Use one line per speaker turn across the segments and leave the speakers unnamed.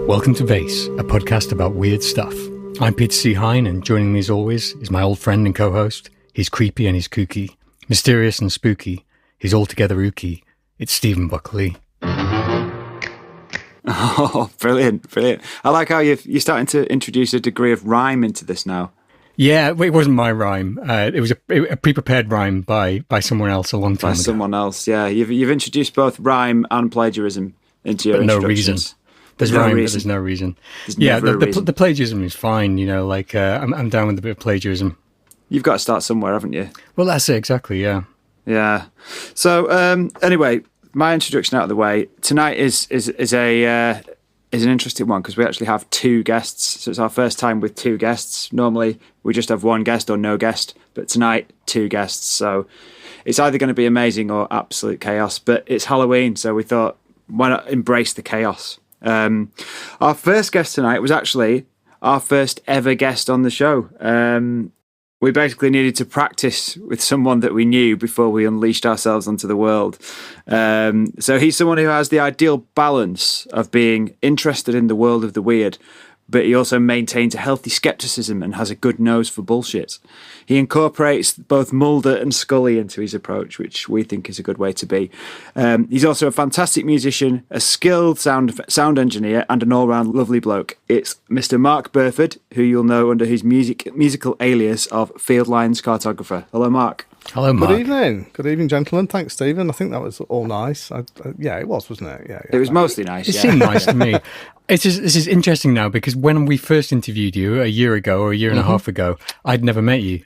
Welcome to Vayse, a podcast about weird stuff. I'm Peter C. Hine, and joining me as always is my old friend and co-host. He's creepy and he's kooky, mysterious and spooky. He's altogether ooky. It's Stephen Buckley.
Oh, brilliant, brilliant. I like how you're starting to introduce a degree of rhyme into this now.
Yeah, it wasn't my rhyme. It was a pre-prepared rhyme by someone else a long time ago.
By someone else, yeah. You've introduced both rhyme and plagiarism into your introductions.
No reason. There's rhyme, but there's no reason. The plagiarism is fine, I'm down with a bit of plagiarism. You've
got to start somewhere, haven't you?
Well, that's it, exactly, yeah.
Yeah. So, anyway, my introduction out of the way. Tonight is an interesting one because we actually have two guests. So it's our first time with two guests. Normally, we just have one guest or no guest, but tonight, two guests. So it's either going to be amazing or absolute chaos, but it's Halloween, so we thought, why not embrace the chaos? Our first guest tonight was actually our first ever guest on the show. We basically needed to practice with someone that we knew before we unleashed ourselves onto the world. So he's someone who has the ideal balance of being interested in the world of the weird, but he also maintains a healthy skepticism and has a good nose for bullshit. He incorporates both Mulder and Scully into his approach, which we think is a good way to be. He's also a fantastic musician, a skilled sound engineer, and an all-round lovely bloke. It's Mr. Mark Burford, who you'll know under his musical alias of Lines Cartographer. Hello, Mark.
Hello, Mark.
Good evening. Good evening, gentlemen. Thanks, Stephen. I think that was all nice. Yeah, it was, wasn't it? Yeah.
It was mostly nice,
It seemed nice to me. This is interesting now because when we first interviewed you a year ago or a year and a half ago, I'd never met you.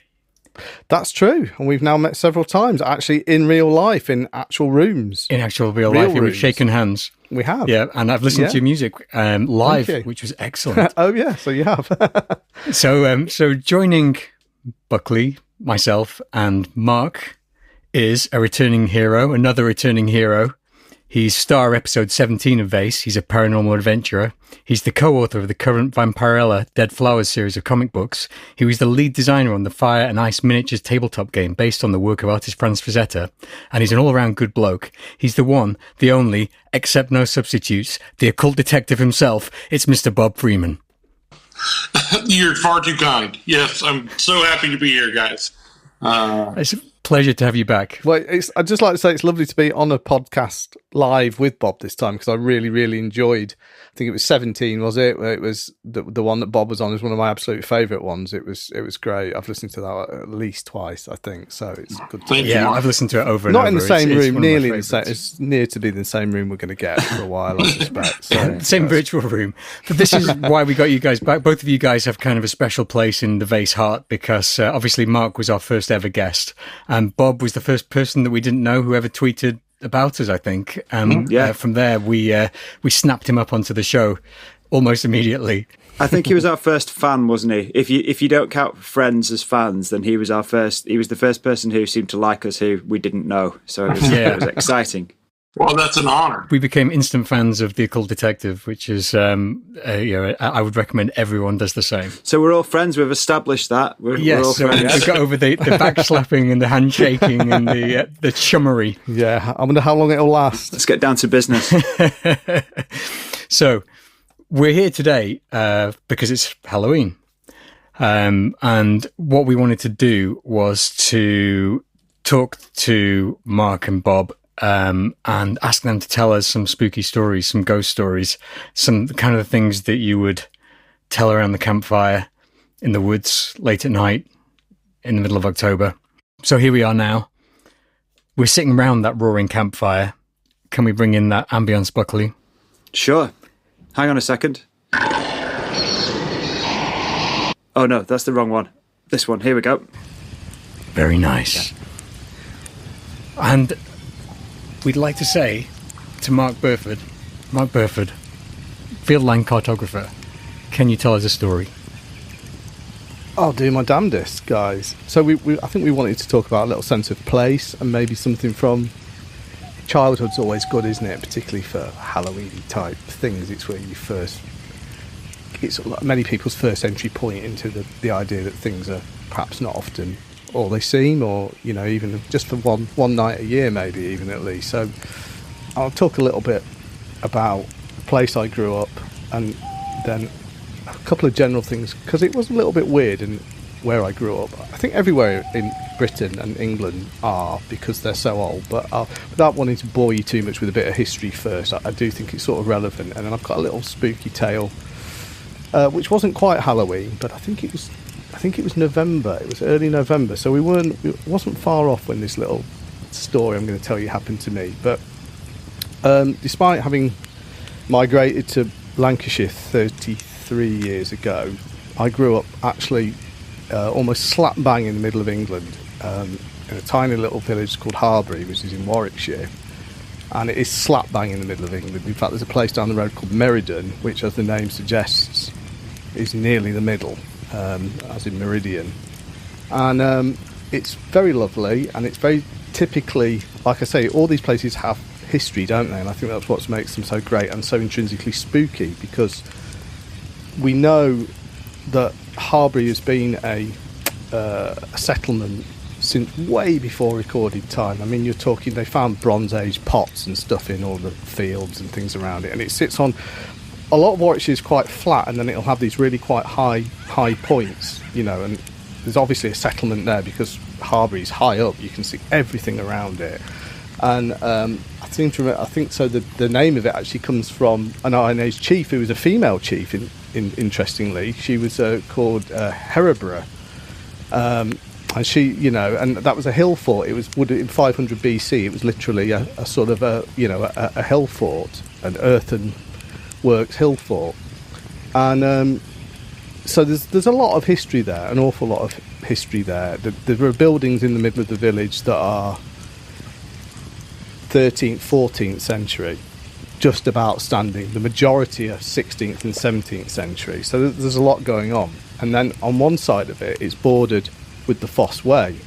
That's true. And we've now met several times, actually in real life, in actual rooms.
In actual real life, we've shaken hands.
We have.
Yeah, and I've listened to your music live, which was excellent.
Oh, yeah, so you have.
So joining Buckley, myself, and Mark is another returning hero. He's star episode 17 of Vayse. He's a paranormal adventurer. He's the co-author of the current Vampirella Dead Flowers series of comic books. He was the lead designer on the Fire and Ice miniatures tabletop game based on the work of artist Franz Frazetta. And he's an all-around good bloke. He's the one, the only, except no substitutes, the occult detective himself. It's Mr. Bob Freeman.
You're far too kind. Yes, I'm so happy to be here, guys.
It's a pleasure to have you back.
Well, I'd just like to say it's lovely to be on a podcast live with Bob this time because I really, really enjoyed. I think it was 17, was it? It was the one that Bob was on. Was one of my absolute favourite ones. It was great. I've listened to that at least twice, I think. So it's good.
I've listened to it over and over.
Not in the same room, nearly the same. It's near to be the same room we're going to get for a while, I suspect. So,
same virtual room. But this is why we got you guys back. Both of you guys have kind of a special place in the Vayse heart because obviously Mark was our first ever guest, and Bob was the first person that we didn't know who ever tweeted about us, I think. From there, we snapped him up onto the show almost immediately.
I think he was our first fan, wasn't he? If you don't count friends as fans, then he was our first. He was the first person who seemed to like us who we didn't know. So it was exciting.
Well, that's an honor.
We became instant fans of the Occult Detective, which is, I would recommend everyone does the same.
So we're all friends. We've established that. We're all friends.
We've got over the backslapping and the handshaking and the chummery.
Yeah, I wonder how long it'll last.
Let's get down to business.
So we're here today because it's Halloween. And what we wanted to do was to talk to Mark and Bob and ask them to tell us some spooky stories, some ghost stories, some kind of the things that you would tell around the campfire in the woods late at night in the middle of October. So here we are now. We're sitting around that roaring campfire. Can we bring in that ambience, Buckley?
Sure. Hang on a second. Oh no, that's the wrong one. This one. Here we go.
Very nice. Yeah. And we'd like to say to Mark Burford, Field Line Cartographer, can you tell us a story?
I'll do my damnedest, guys. So I think we wanted to talk about a little sense of place and maybe something from childhood's always good, isn't it? Particularly for Halloween type things. It's where it's many people's first entry point into the idea that things are perhaps not often all they seem, or even just for one night a year, maybe even at least. So I'll talk a little bit about the place I grew up and then a couple of general things, because it was a little bit weird in where I grew up. I think everywhere in Britain and England are, because they're so old, but without wanting to bore you too much with a bit of history first, I do think it's sort of relevant. And then I've got a little spooky tale, which wasn't quite Halloween, but I think it was November. It was early November, so it wasn't far off when this little story I'm going to tell you happened to me. But despite having migrated to Lancashire 33 years ago, I grew up actually almost slap bang in the middle of England, in a tiny little village called Harbury, which is in Warwickshire. And it is slap bang in the middle of England. In fact, there's a place down the road called Meriden, which, as the name suggests, is nearly the middle, as in meridian. And it's very lovely, and it's very typically, like I say, all these places have history, don't they? And I think that's what makes them so great and so intrinsically spooky, because we know that Harbury has been a settlement since way before recorded time. I mean, you're talking, they found Bronze Age pots and stuff in all the fields and things around it, and it sits on, a lot of Warwickshire is quite flat, and then it'll have these really quite high points, you know, and there's obviously a settlement there because Harbury's high up, you can see everything around it. And I think so. The name of it actually comes from an Iron Age chief who was a female chief. Interestingly, she was called Heribra, and she, you know, and that was a hill fort. It was in 500 BC. It was literally a sort of a hill fort, an earthen works hill fort, and so there's a lot of history there, an awful lot of history there. There are buildings in the middle of the village that are 13th, 14th century, just about standing. The majority are 16th and 17th century. So there's a lot going on. And then on one side of it, it's bordered with the Fosse Way.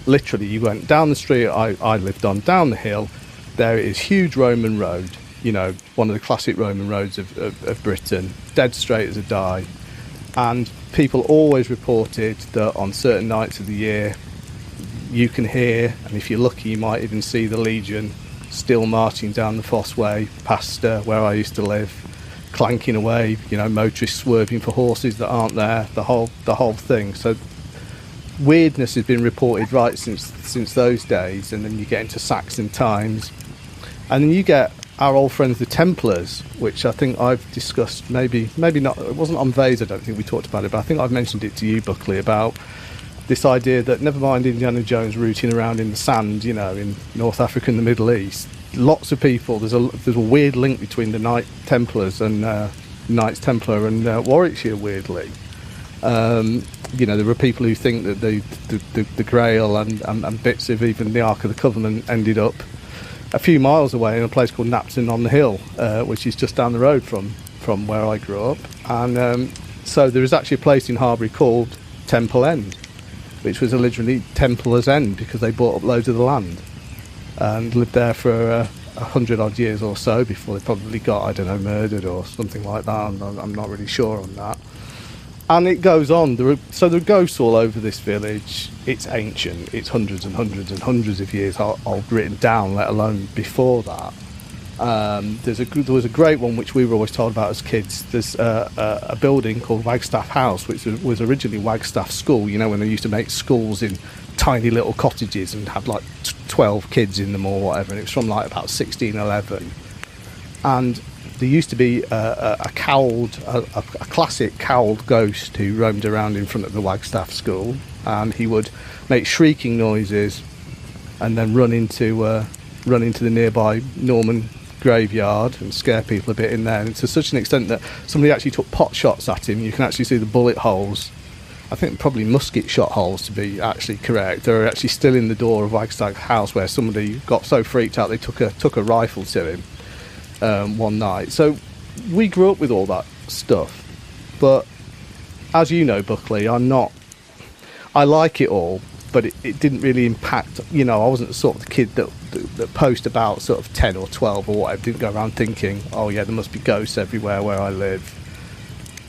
Literally, you went down the street I lived on, down the hill, there is huge Roman road, you know, one of the classic Roman roads of Britain, dead straight as a die. And people always reported that on certain nights of the year, you can hear, and if you're lucky, you might even see the Legion still marching down the Fosse Way past where I used to live, clanking away, you know, motorists swerving for horses that aren't there, the whole thing. So weirdness has been reported right since those days, and then you get into Saxon times, and then you get our old friends the Templars, which I think I've discussed, maybe not, it wasn't on Vayse, I don't think we talked about it, but I think I've mentioned it to you, Buckley, about this idea that never mind Indiana Jones rooting around in the sand, you know, in North Africa and the Middle East, lots of people, there's a weird link between the Knights Templar and Warwickshire, weirdly. You know, there are people who think that the Grail and bits of even the Ark of the Covenant ended up a few miles away in a place called Knapton on the Hill, which is just down the road from where I grew up. And so there is actually a place in Harbury called Temple End, which was originally Templar's End, because they bought up loads of the land and lived there for 100 odd years or so before they probably got, I don't know, murdered or something like that. I'm not really sure on that. And it goes on. There are ghosts all over this village. It's ancient. It's hundreds and hundreds and hundreds of years old, written down, let alone before that. There was a great one which we were always told about as kids. There's a building called Wagstaff House, which was originally Wagstaff School, you know, when they used to make schools in tiny little cottages and have like 12 kids in them or whatever, and it was from like about 1611. And there used to be a classic cowled ghost who roamed around in front of the Wagstaff School, and he would make shrieking noises and then run into the nearby Norman graveyard and scare people a bit in there, and to such an extent that somebody actually took pot shots at him. You can actually see the bullet holes, I think probably musket shot holes to be actually correct. They're actually still in the door of Wagstaff House, where somebody got so freaked out they took a rifle to him one night. So we grew up with all that stuff, but as you know, Buckley, I like it all, but it didn't really impact, you know, I wasn't the sort of the kid that post about sort of 10 or 12 or whatever, didn't go around thinking, oh yeah, there must be ghosts everywhere where I live.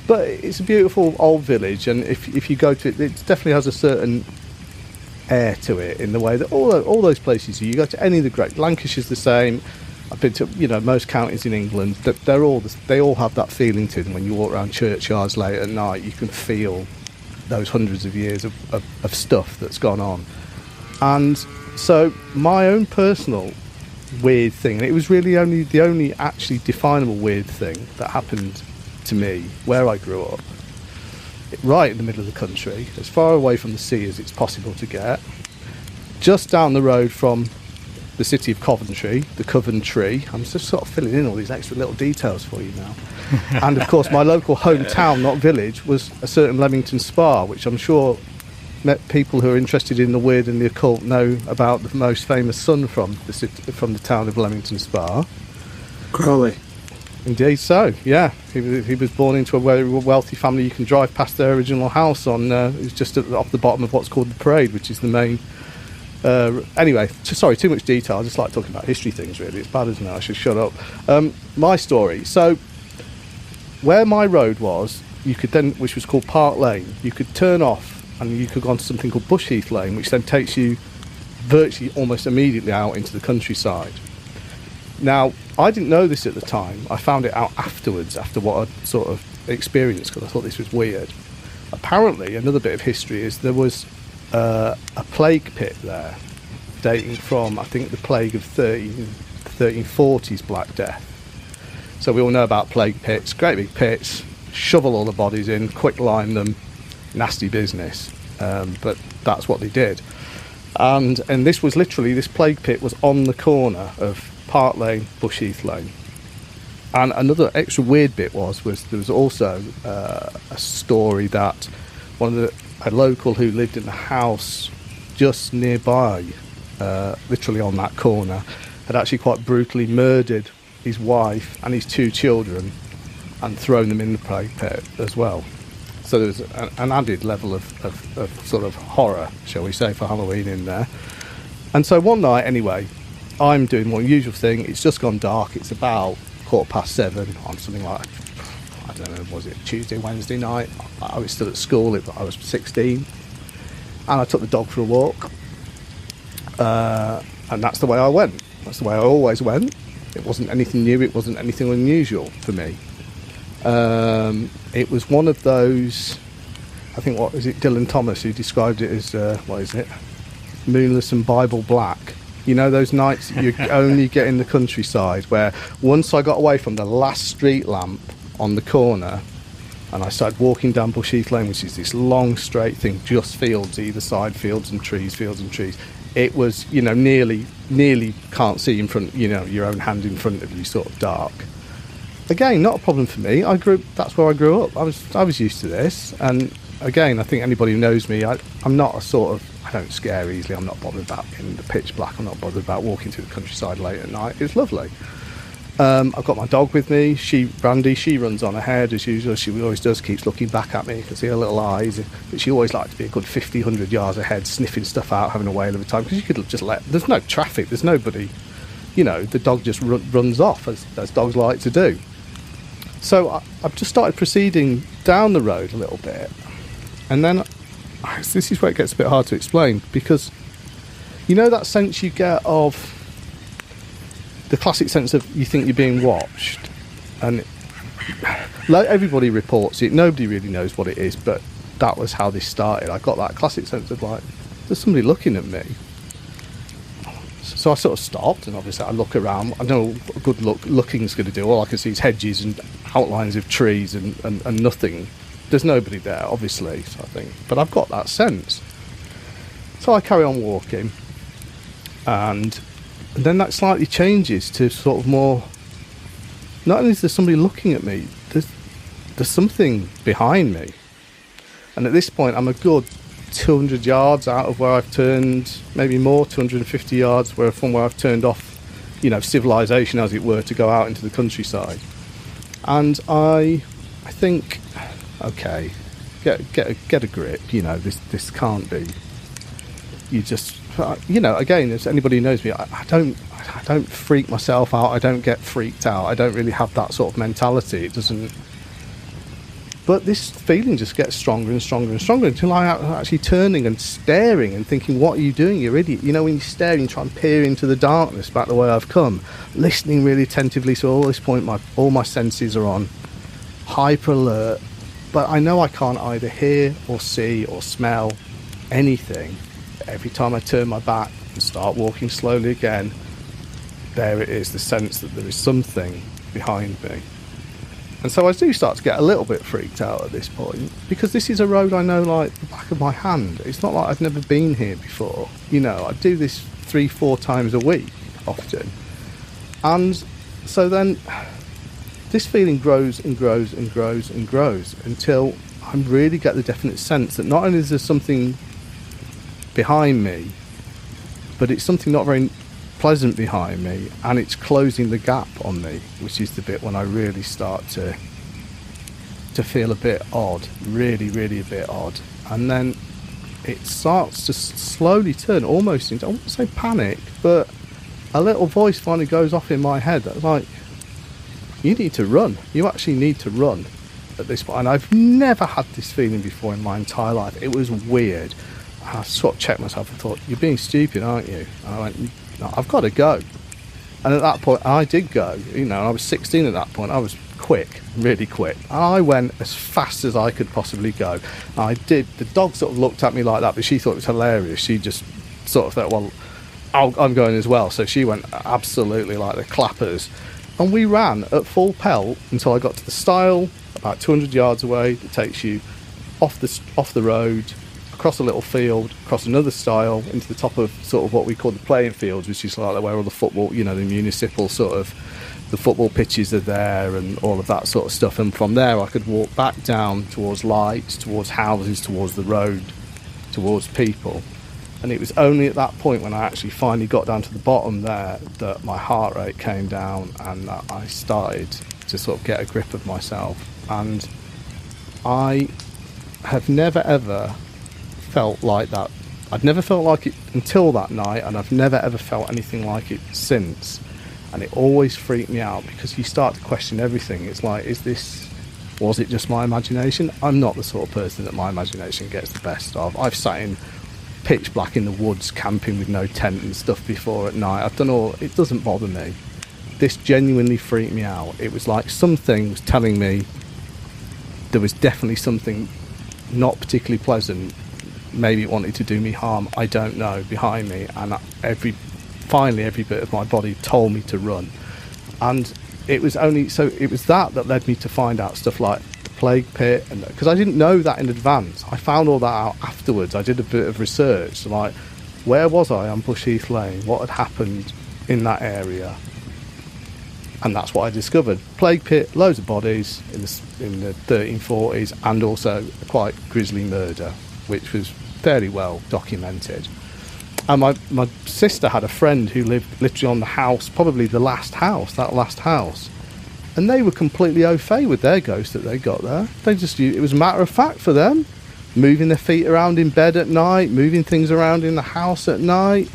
But it's a beautiful old village, and if you go to it, it definitely has a certain air to it, in the way that all those places, you go to any of the great, Lancashire's the same, I've been to, most counties in England. They all have that feeling to them. When you walk around churchyards late at night, you can feel those hundreds of years of stuff that's gone on. And so my own personal weird thing, and it was really the only actually definable weird thing that happened to me where I grew up, right in the middle of the country, as far away from the sea as it's possible to get, just down the road from the city of Coventry, the Coventry. I'm just sort of filling in all these extra little details for you now. And of course, my local hometown, not village, was a certain Leamington Spa, which I'm sure people who are interested in the weird and the occult know about the most famous son from the town of Leamington Spa.
Crowley.
Indeed so, yeah. He was born into a very wealthy family. You can drive past their original house it's just off the bottom of what's called the Parade, which is the main... anyway, sorry, too much detail. I just like talking about history things, really. It's bad, isn't it? I should shut up. My story. So, where my road was, you could then, which was called Park Lane, you could turn off and you could go on to something called Bushheath Lane, which then takes you virtually almost immediately out into the countryside. Now, I didn't know this at the time. I found it out afterwards, after what I'd sort of experienced, because I thought this was weird. Apparently, another bit of history is there was a plague pit there, dating from, I think, the plague of 1340s Black Death. So we all know about plague pits, great big pits, shovel all the bodies in, quick lime them, nasty business. But that's what they did. And this was literally, this plague pit was on the corner of Park Lane, Bushheath Lane. And another extra weird bit was there was also a story that a local who lived in the house just nearby, literally on that corner, had actually quite brutally murdered his wife and his 2 children and thrown them in the plague pit as well. So there was an added level of sort of horror, shall we say, for Halloween in there. And so one night, anyway, I'm doing my usual thing. It's just gone dark. It's about 7:15 on something like, I don't know, was it Tuesday, Wednesday night? I was still at school. I was 16. And I took the dog for a walk. And that's the way I went. That's the way I always went. It wasn't anything new. It wasn't anything unusual for me. It was one of those, I think, what is it, Dylan Thomas, who described it as, moonless and Bible black. You know, those nights that you only get in the countryside, where once I got away from the last street lamp on the corner and I started walking down Bushheath Lane, which is this long straight thing, just fields either side, fields and trees. It was, nearly can't see in front, your own hand in front of you, sort of dark. Again, not a problem for me. That's where I grew up. I was used to this. And again, I think anybody who knows me, I'm not a sort of, I don't scare easily. I'm not bothered about in the pitch black. I'm not bothered about walking through the countryside late at night. It's lovely. I've got my dog with me. Brandy, she runs on ahead as usual. She always does, keeps looking back at me. You can see her little eyes. But she always likes to be a good 50, 100 yards ahead, sniffing stuff out, having a whale of a time. Because you could just there's no traffic, there's nobody. The dog just runs off, as dogs like to do. So I've just started proceeding down the road a little bit. And then, this is where it gets a bit hard to explain, because that sense you get of the classic sense of you think you're being watched, and everybody reports it, nobody really knows what it is, but that was how this started. I got that classic sense of there's somebody looking at me. So I sort of stopped, and obviously I look around. I know what a good looking's going to do. All I can see is hedges and outlines of trees and nothing. There's nobody there, obviously, so I think. But I've got that sense. So I carry on walking, and then that slightly changes to sort of more, not only is there somebody looking at me, there's something behind me. And at this point, I'm a good 200 yards out of where I've turned, maybe more, 250 yards from where I've turned off, civilization, as it were, to go out into the countryside. And I think, okay, get a grip. This can't be. You just, again, as anybody who knows me, I don't freak myself out. I don't get freaked out. I don't really have that sort of mentality. It doesn't. But this feeling just gets stronger and stronger and stronger until I'm actually turning and staring and thinking, what are you doing, you idiot? You know, when you're staring, try and peer into the darkness back the way I've come, listening really attentively. So at this point, all my senses are on hyper alert. But I know I can't either hear or see or smell anything. Every time I turn my back and start walking slowly again, there it is, the sense that there is something behind me. And so I do start to get a little bit freaked out at this point, because this is a road I know like the back of my hand. It's not like I've never been here before. You know, I do this 3-4 times a week often. And so then this feeling grows and grows and grows and grows until I really get the definite sense that not only is there something behind me, but it's something not very pleasant behind me, and it's closing the gap on me, which is the bit when I really start to feel a bit odd, really a bit odd. And then it starts to slowly turn almost into, I wouldn't say panic, but a little voice finally goes off in my head that's like, you need to run, you actually need to run at this point. And I've never had this feeling before in my entire life. It was weird. I sort of checked myself and thought, you're being stupid, aren't you? And I went, no, I've got to go. And at that point I did go. You know, I was 16 at that point. I was quick, really quick. I went as fast as I could possibly go. I did. The dog sort of looked at me like that, but she thought it was hilarious. She just sort of thought, well, I'm going as well. So she went absolutely like the clappers. And we ran at full pelt until I got to the stile, about 200 yards away. It takes you off the road, across a little field, across another stile, into the top of sort of what we call the playing fields, which is like where all the football, you know, the municipal sort of, the football pitches are there and all of that sort of stuff. And from there I could walk back down towards lights, towards houses, towards the road, towards people. And it was only at that point when I actually finally got down to the bottom there that my heart rate came down and that I started to sort of get a grip of myself. And I have never ever felt like that. I'd never felt like it until that night, and I've never ever felt anything like it since. And it always freaked me out because you start to question everything. It's like, was it just my imagination? I'm not the sort of person that my imagination gets the best of. I've sat in pitch black in the woods camping with no tent and stuff before at night. I've done all, it doesn't bother me. This genuinely freaked me out. It was like something was telling me there was definitely something not particularly pleasant. Maybe it wanted to do me harm, I don't know, behind me. And finally every bit of my body told me to run. And it was that led me to find out stuff like the plague pit, and because I didn't know that in advance. I found all that out afterwards. I did a bit of research, like where was I on Bush Heath Lane, what had happened in that area, and that's what I discovered. Plague pit, loads of bodies in the 1340s, and also a quite grisly murder, which was fairly well documented. And my sister had a friend who lived literally on the house, probably that last house, and they were completely au fait with their ghost that they got there. It was a matter of fact for them, moving their feet around in bed at night, moving things around in the house at night.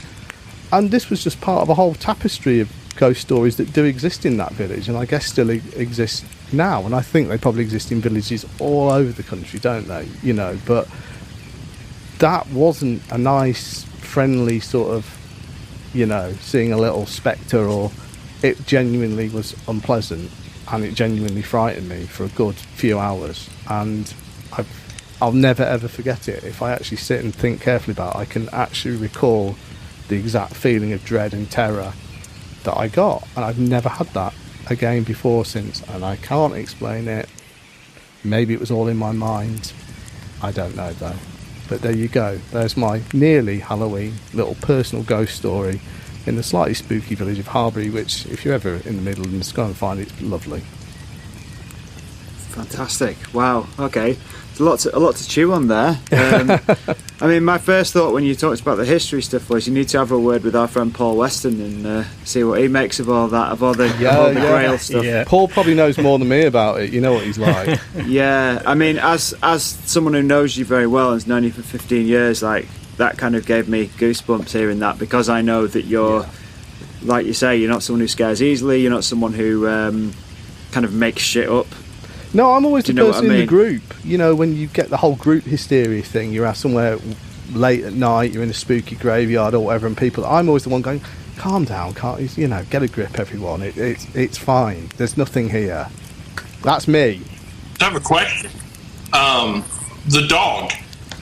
And this was just part of a whole tapestry of ghost stories that do exist in that village, and I guess still exist now. And I think they probably exist in villages all over the country, don't they? You know, but that wasn't a nice, friendly sort of, you know, seeing a little spectre, or it genuinely was unpleasant, and it genuinely frightened me for a good few hours. And I'll never ever forget it. If I actually sit and think carefully about it, I can actually recall the exact feeling of dread and terror that I got, and I've never had that again before since, and I can't explain it. Maybe it was all in my mind, I don't know though. But there you go, there's my nearly Halloween little personal ghost story in the slightly spooky village of Harbury, which if you're ever in the Midlands, go and find it. It's lovely.
Fantastic. Wow. Okay. There's a lot to chew on there. I mean, my first thought when you talked about the history stuff was you need to have a word with our friend Paul Weston and see what he makes of all that, of all the Grail stuff.
Yeah. Paul probably knows more than me about it. You know what he's like.
Yeah. I mean, as someone who knows you very well and has known you for 15 years, like, that kind of gave me goosebumps hearing that, because I know that you're, like you say, you're not someone who scares easily. You're not someone who kind of makes shit up.
No, I'm always the
know what
person
I
in the
mean?
group. You know, when you get the whole group hysteria thing, you're out somewhere late at night, you're in a spooky graveyard or whatever, and people. I'm always the one going, "Calm down, can't you know? Get a grip, everyone. It's fine. There's nothing here." That's me.
I have a question. The dog.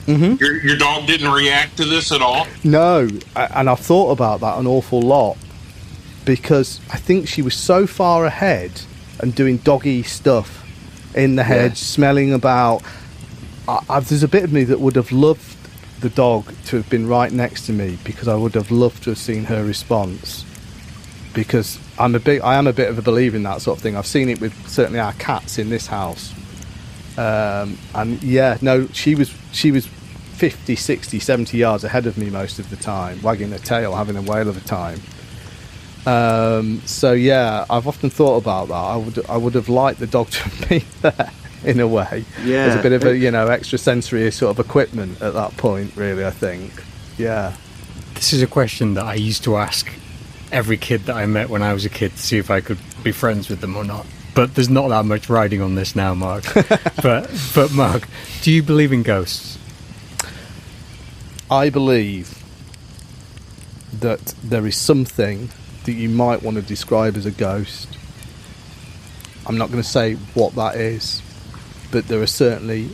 Mm-hmm.
Your dog didn't react to this at all?
No, and I've thought about that an awful lot because I think she was so far ahead and doing doggy stuff in the hedge, smelling about. There's a bit of me that would have loved the dog to have been right next to me because I would have loved to have seen her response. Because I am a bit of a believer in that sort of thing. I've seen it with certainly our cats in this house. And yeah, no, she was 50, 60, 70 yards ahead of me most of the time, wagging her tail, having a whale of a time. So yeah, I've often thought about that. I would have liked the dog to be there in a way.
Yeah,
there's a bit of a extra sensory sort of equipment at that point, really. I think. Yeah.
This is a question that I used to ask every kid that I met when I was a kid to see if I could be friends with them or not. But there's not that much riding on this now, Mark. but Mark, do you believe in ghosts?
I believe that there is something that you might want to describe as a ghost. I'm not going to say what that is, but there are certainly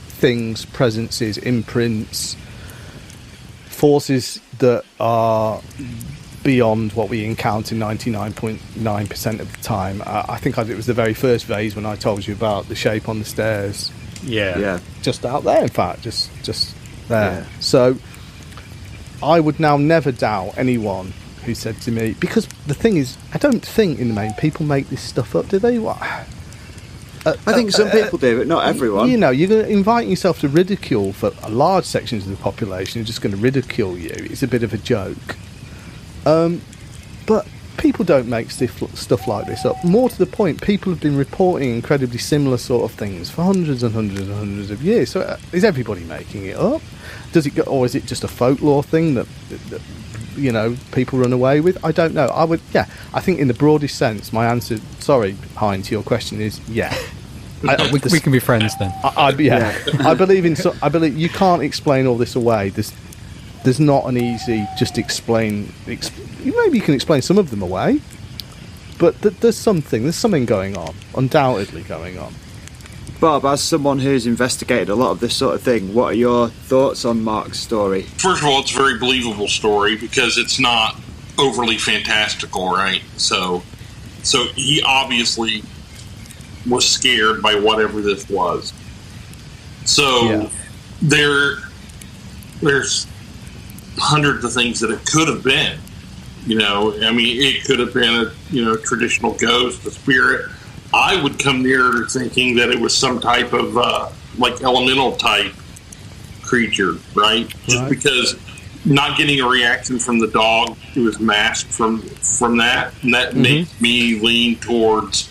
things, presences, imprints, forces that are beyond what we encounter 99.9% of the time. I think it was the very first vase when I told you about the shape on the stairs.
Yeah.
Just out there, in fact, just there.
Yeah.
So I would now never doubt anyone who said to me, because the thing is, I don't think in the main people make this stuff up, do they? What?
I think some people do, but not everyone.
You know, you're going to invite yourself to ridicule for a large sections of the population. You're just going to ridicule you. It's a bit of a joke. But people don't make stuff like this up. More to the point, people have been reporting incredibly similar sort of things for hundreds and hundreds and hundreds of years. So is everybody making it up? Does it go, or is it just a folklore thing that people run away with? I don't know. I think in the broadest sense, my answer, sorry, Hine, to your question is yeah.
We can be friends then.
I believe you can't explain all this away. There's not an easy just explain. Maybe you can explain some of them away, but there's something going on, undoubtedly going on.
Bob, as someone who's investigated a lot of this sort of thing, what are your thoughts on Mark's story?
First of all, it's a very believable story because it's not overly fantastical, right? So he obviously was scared by whatever this was. So there's hundreds of things that it could have been. It could have been a traditional ghost, a spirit. I would come near to thinking that it was some type of elemental type creature, right? Just because not getting a reaction from the dog, it was masked from that, and that makes me lean towards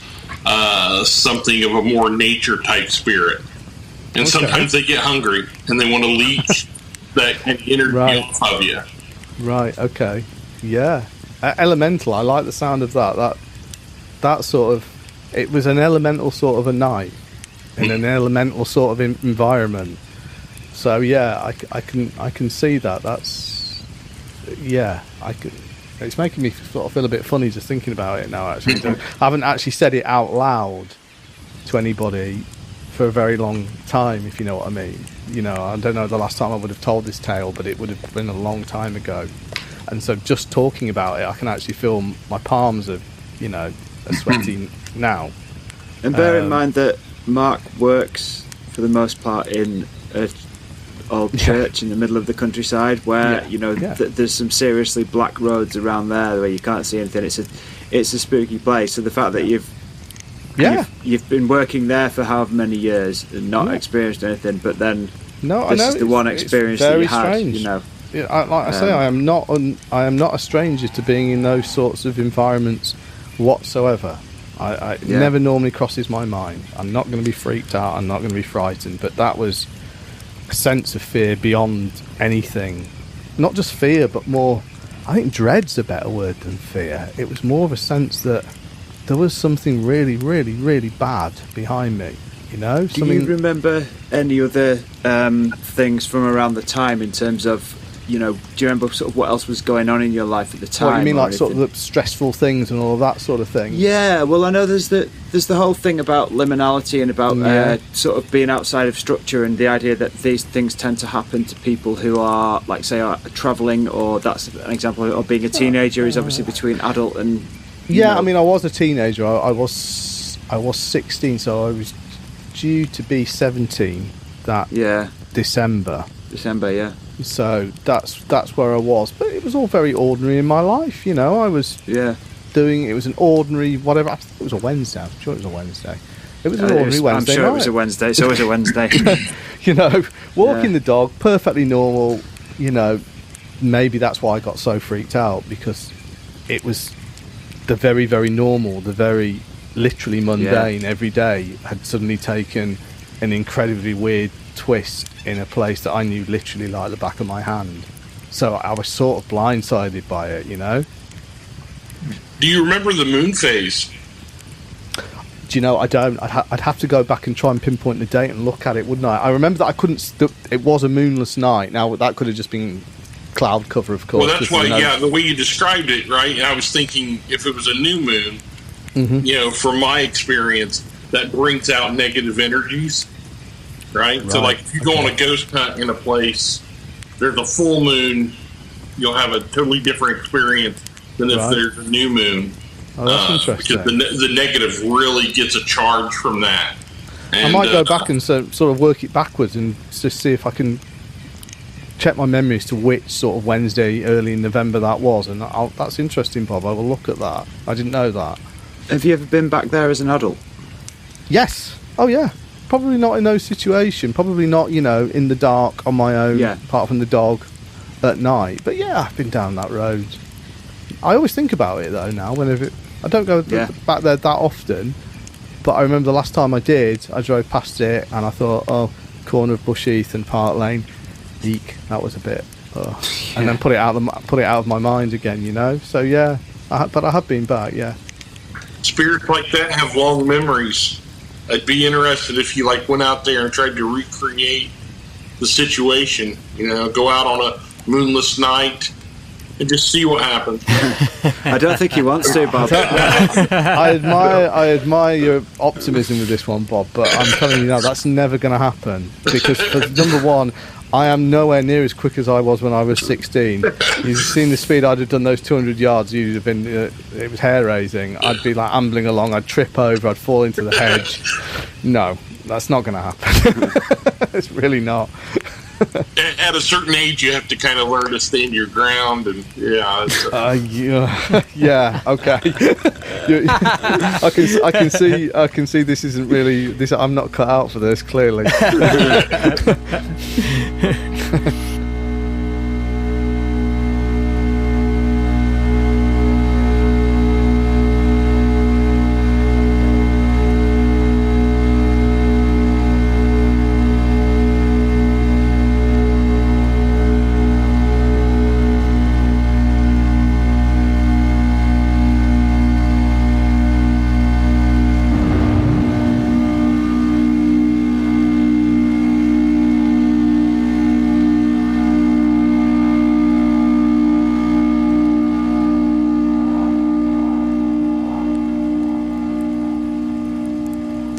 something of a more nature type spirit. And sometimes they get hungry and they want to leech that energy off of you.
Right. Okay. Yeah. Elemental. I like the sound of that. That sort of. It was an elemental sort of a night in an elemental sort of environment. So yeah, I can see that. That's It's making me sort of feel a bit funny just thinking about it now. Actually, I haven't actually said it out loud to anybody for a very long time, if you know what I mean. I don't know the last time I would have told this tale, but it would have been a long time ago. And so just talking about it, I can actually feel my palms are sweating now.
And bear in mind that Mark works for the most part in an old church in the middle of the countryside where there's some seriously black roads around there where you can't see anything. It's a spooky place. So the fact that you've been working there for however many years and not experienced anything, but then this is the one experience that you had.
Strange. I am not a stranger to being in those sorts of environments whatsoever. It never normally crosses my mind. I'm not going to be freaked out. I'm not going to be frightened. But that was a sense of fear beyond anything. Not just fear, but more. I think dread's a better word than fear. It was more of a sense that there was something really, really, really bad behind me. You know,
do you remember any other things from around the time in terms of, you know, do you remember sort of what else was going on in your life at the time?
What, you mean like sort of the stressful things and all of that sort of thing?
Yeah, well, I know there's the whole thing about liminality and about sort of being outside of structure, and the idea that these things tend to happen to people who are, like, say, are travelling, or that's an example, or being a teenager is obviously between adult and...
Yeah, I mean, I was a teenager. I was 16, so I was due to be 17 that December. December,
yeah.
So that's where I was, but it was all very ordinary in my life, you know. I was doing, it was an ordinary whatever. I think it was a Wednesday. I'm sure it was a Wednesday. It was an ordinary Wednesday.
I'm sure
night.
It was a Wednesday. It's always a Wednesday.
You know, walking the dog, perfectly normal. You know, maybe that's why I got so freaked out, because it was the very, very normal, the very literally mundane every day had suddenly taken an incredibly weird twist in a place that I knew literally like the back of my hand. So I was sort of blindsided by it, you know.
Do you remember the moon phase?
Do you know, I don't. I'd have to go back and try and pinpoint the date and look at it, wouldn't I? I remember that I couldn't... it was a moonless night. Now, that could have just been cloud cover, of course.
Well, that's why, the way you described it, right? I was thinking if it was a new moon, you know, from my experience, that brings out negative energies. Right? So, like, if you go on a ghost hunt in a place, there's a full moon, you'll have a totally different experience than if there's a new moon.
Oh, that's interesting.
Because the negative really gets a charge from that. And,
I might go back and sort of work it backwards and just see if I can check my memories to which sort of Wednesday early in November that was. And that's interesting, Bob. I will look at that. I didn't know that.
Have you ever been back there as an adult?
Yes. Oh, yeah. Probably not in those situations. Probably not, you know, in the dark on my own, apart from the dog at night. But yeah, I've been down that road. I always think about it though now. Whenever I don't go back there that often, but I remember the last time I did, I drove past it and I thought, oh, corner of Bush Heath and Park Lane, eek, that was a bit, and then put it out of my mind again, you know. So yeah, but I have been back. Yeah,
spirits like that have long memories. I'd be interested if you went out there and tried to recreate the situation. You know, go out on a moonless night and just see what happens.
I don't think he wants to, Bob.
I admire your optimism with this one, Bob. But I'm telling you now, that's never going to happen, because for number one, I am nowhere near as quick as I was when I was 16. You've seen the speed I'd have done those 200 yards. You'd have been, it was hair-raising. I'd be ambling along. I'd trip over. I'd fall into the hedge. No, that's not going to happen. It's really not.
At a certain age, you have to kind of learn to stand your ground, and
yeah, okay. I can see this isn't really this. I'm not cut out for this, clearly.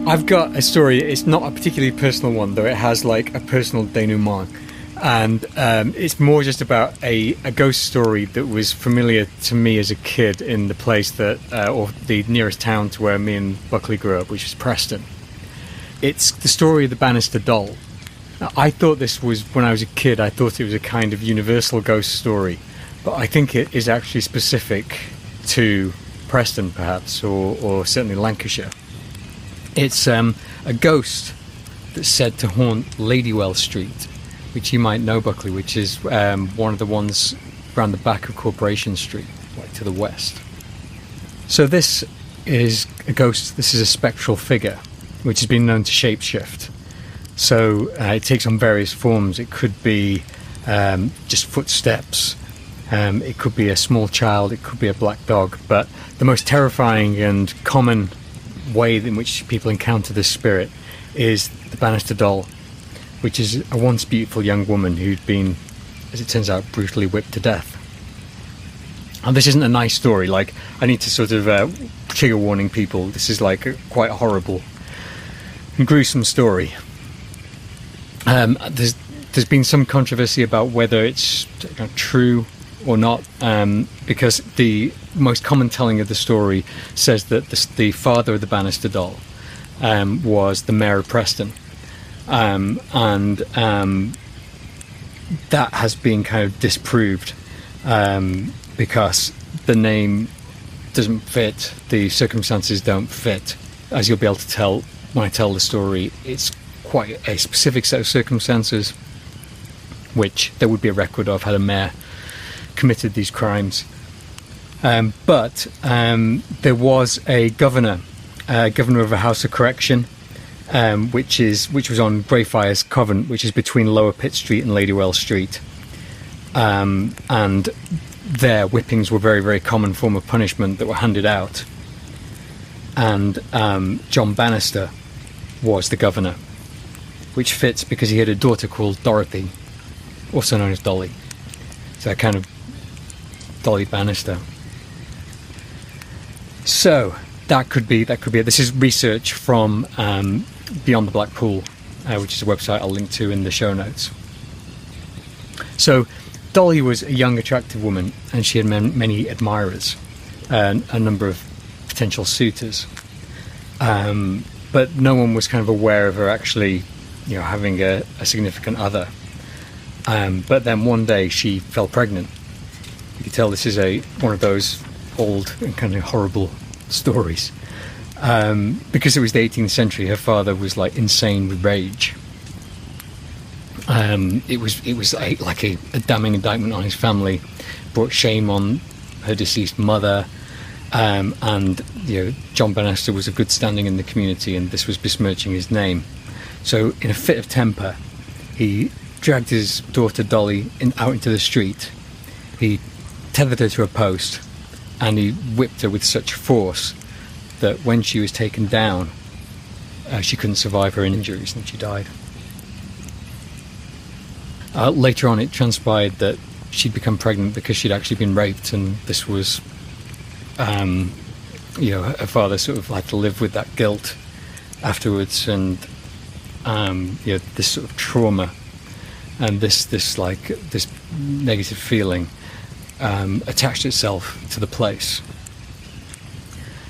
I've got a story. It's not a particularly personal one, though. It has a personal denouement, and it's more just about a ghost story that was familiar to me as a kid in the place that, or the nearest town to where me and Buckley grew up, which was Preston. It's the story of the Bannister doll. Now, I thought this was, when I was a kid, I thought it was a kind of universal ghost story, but I think it is actually specific to Preston, perhaps, or certainly Lancashire. It's a ghost that's said to haunt Ladywell Street, which you might know, Buckley, which is one of the ones around the back of Corporation Street, to the west. So this is a ghost, this is a spectral figure, which has been known to shapeshift. So it takes on various forms. It could be just footsteps,
It could be a small child, it could be a black dog, but the most terrifying and common way in which people encounter this spirit is the banister doll, which is a once beautiful young woman who'd been, as it turns out, brutally whipped to death. And this isn't a nice story. Like, I need to sort of trigger warning people. This is like quite a horrible and gruesome story. There's been some controversy about whether it's true or not, because the most common telling of the story says that the father of the banister doll was the mayor of Preston, and that has been kind of disproved, because the name doesn't fit, the circumstances don't fit. As you'll be able to tell when I tell the story, it's quite a specific set of circumstances which there would be a record of had a mayor committed these crimes. But there was a governor of a house of correction, which was on Greyfriars Covent, which is between Lower Pitt Street and Ladywell Street, and there whippings were a very, very common form of punishment that were handed out. And John Bannister was the governor, which fits because he had a daughter called Dorothy, also known as Dolly. So kind of Dolly Bannister. So that could be it. This is research from Beyond the Black Pool, which is a website I'll link to in the show notes. So Dolly was a young, attractive woman, and she had many admirers, a number of potential suitors. But no one was kind of aware of her actually, having a significant other. But then one day she fell pregnant. You can tell this is one of those old and kind of horrible stories. Because it was the 18th century, her father was like insane with rage. It was like a damning indictment on his family, brought shame on her deceased mother, and John Bannister was of good standing in the community, and this was besmirching his name. So in a fit of temper, he dragged his daughter Dolly out into the street. He tethered her to a post, and he whipped her with such force that when she was taken down, she couldn't survive her injuries and she died. Later on, it transpired that she'd become pregnant because she'd actually been raped, and this was, her father sort of had to live with that guilt afterwards, and this sort of trauma and this negative feeling attached itself to the place.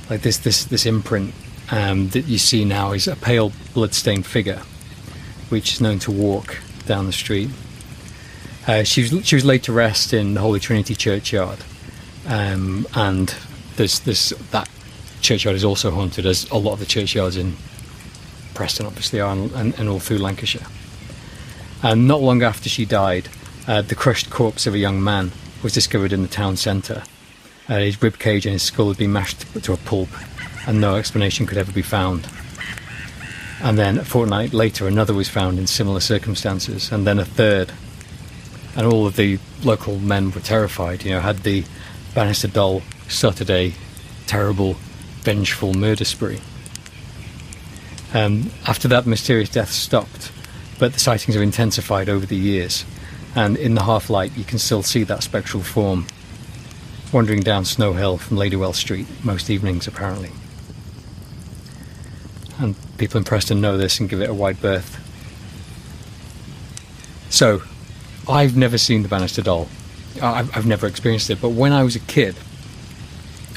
Like this imprint that you see now is a pale blood-stained figure, which is known to walk down the street. She was laid to rest in the Holy Trinity churchyard, and that churchyard is also haunted, as a lot of the churchyards in Preston obviously are, and all through Lancashire. And not long after she died, the crushed corpse of a young man was discovered in the town centre. His ribcage and his skull had been mashed to a pulp, and no explanation could ever be found. And then a fortnight later, another was found in similar circumstances, and then a third. And all of the local men were terrified. Had the Bannister doll started a terrible, vengeful murder spree? After that, mysterious deaths stopped, but the sightings have intensified over the years, and in the half-light you can still see that spectral form wandering down Snow Hill from Ladywell Street most evenings, apparently. And people in Preston know this and give it a wide berth. So, I've never seen the Bannister doll. I've never experienced it, but when I was a kid,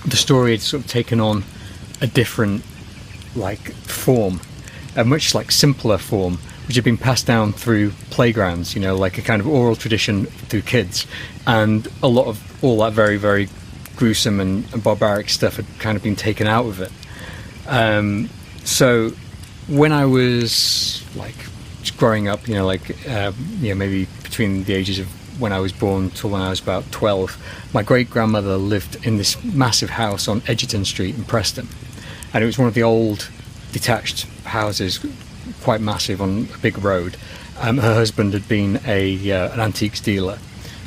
the story had sort of taken on a different form, a much simpler form, which had been passed down through playgrounds, like a kind of oral tradition through kids, and a lot of all that very, very gruesome and barbaric stuff had kind of been taken out of it. So when I was growing up, maybe between the ages of when I was born till when I was about 12, my great-grandmother lived in this massive house on Edgerton Street in Preston, and it was one of the old detached houses, quite massive, on a big road. Her husband had been an antiques dealer,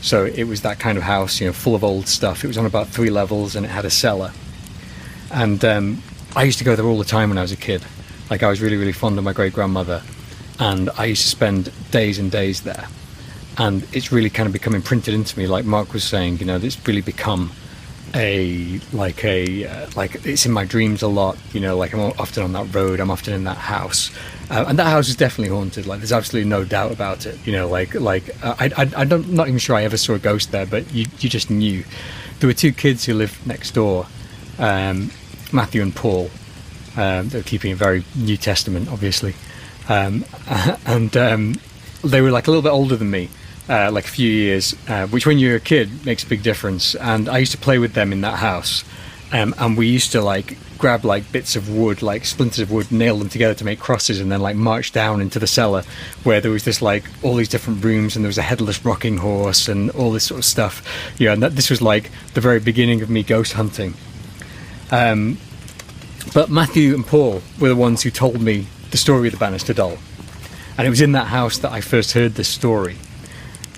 So it was that kind of house, full of old stuff. It was on about 3 levels, and it had a cellar. And I used to go there all the time when I was a kid. Like, I was really, really fond of my great-grandmother, and I used to spend days and days there. And it's really kind of become imprinted into me, like Mark was saying, it's really become like it's in my dreams a lot, like I'm often on that road, I'm often in that house. And that house is definitely haunted, like there's absolutely no doubt about it, I'm not even sure I ever saw a ghost there, but you just knew. There were 2 kids who lived next door, Matthew and Paul. They were keeping it very New Testament, obviously. And they were like a little bit older than me, like a few years, which when you're a kid makes a big difference. And I used to play with them in that house, and we used to like grab like bits of wood, like splinters of wood, nail them together to make crosses, and then like march down into the cellar where there was this like all these different rooms, and there was a headless rocking horse and all this sort of stuff. And this was like the very beginning of me ghost hunting. But Matthew and Paul were the ones who told me the story of the Bannister doll, and it was in that house that I first heard this story.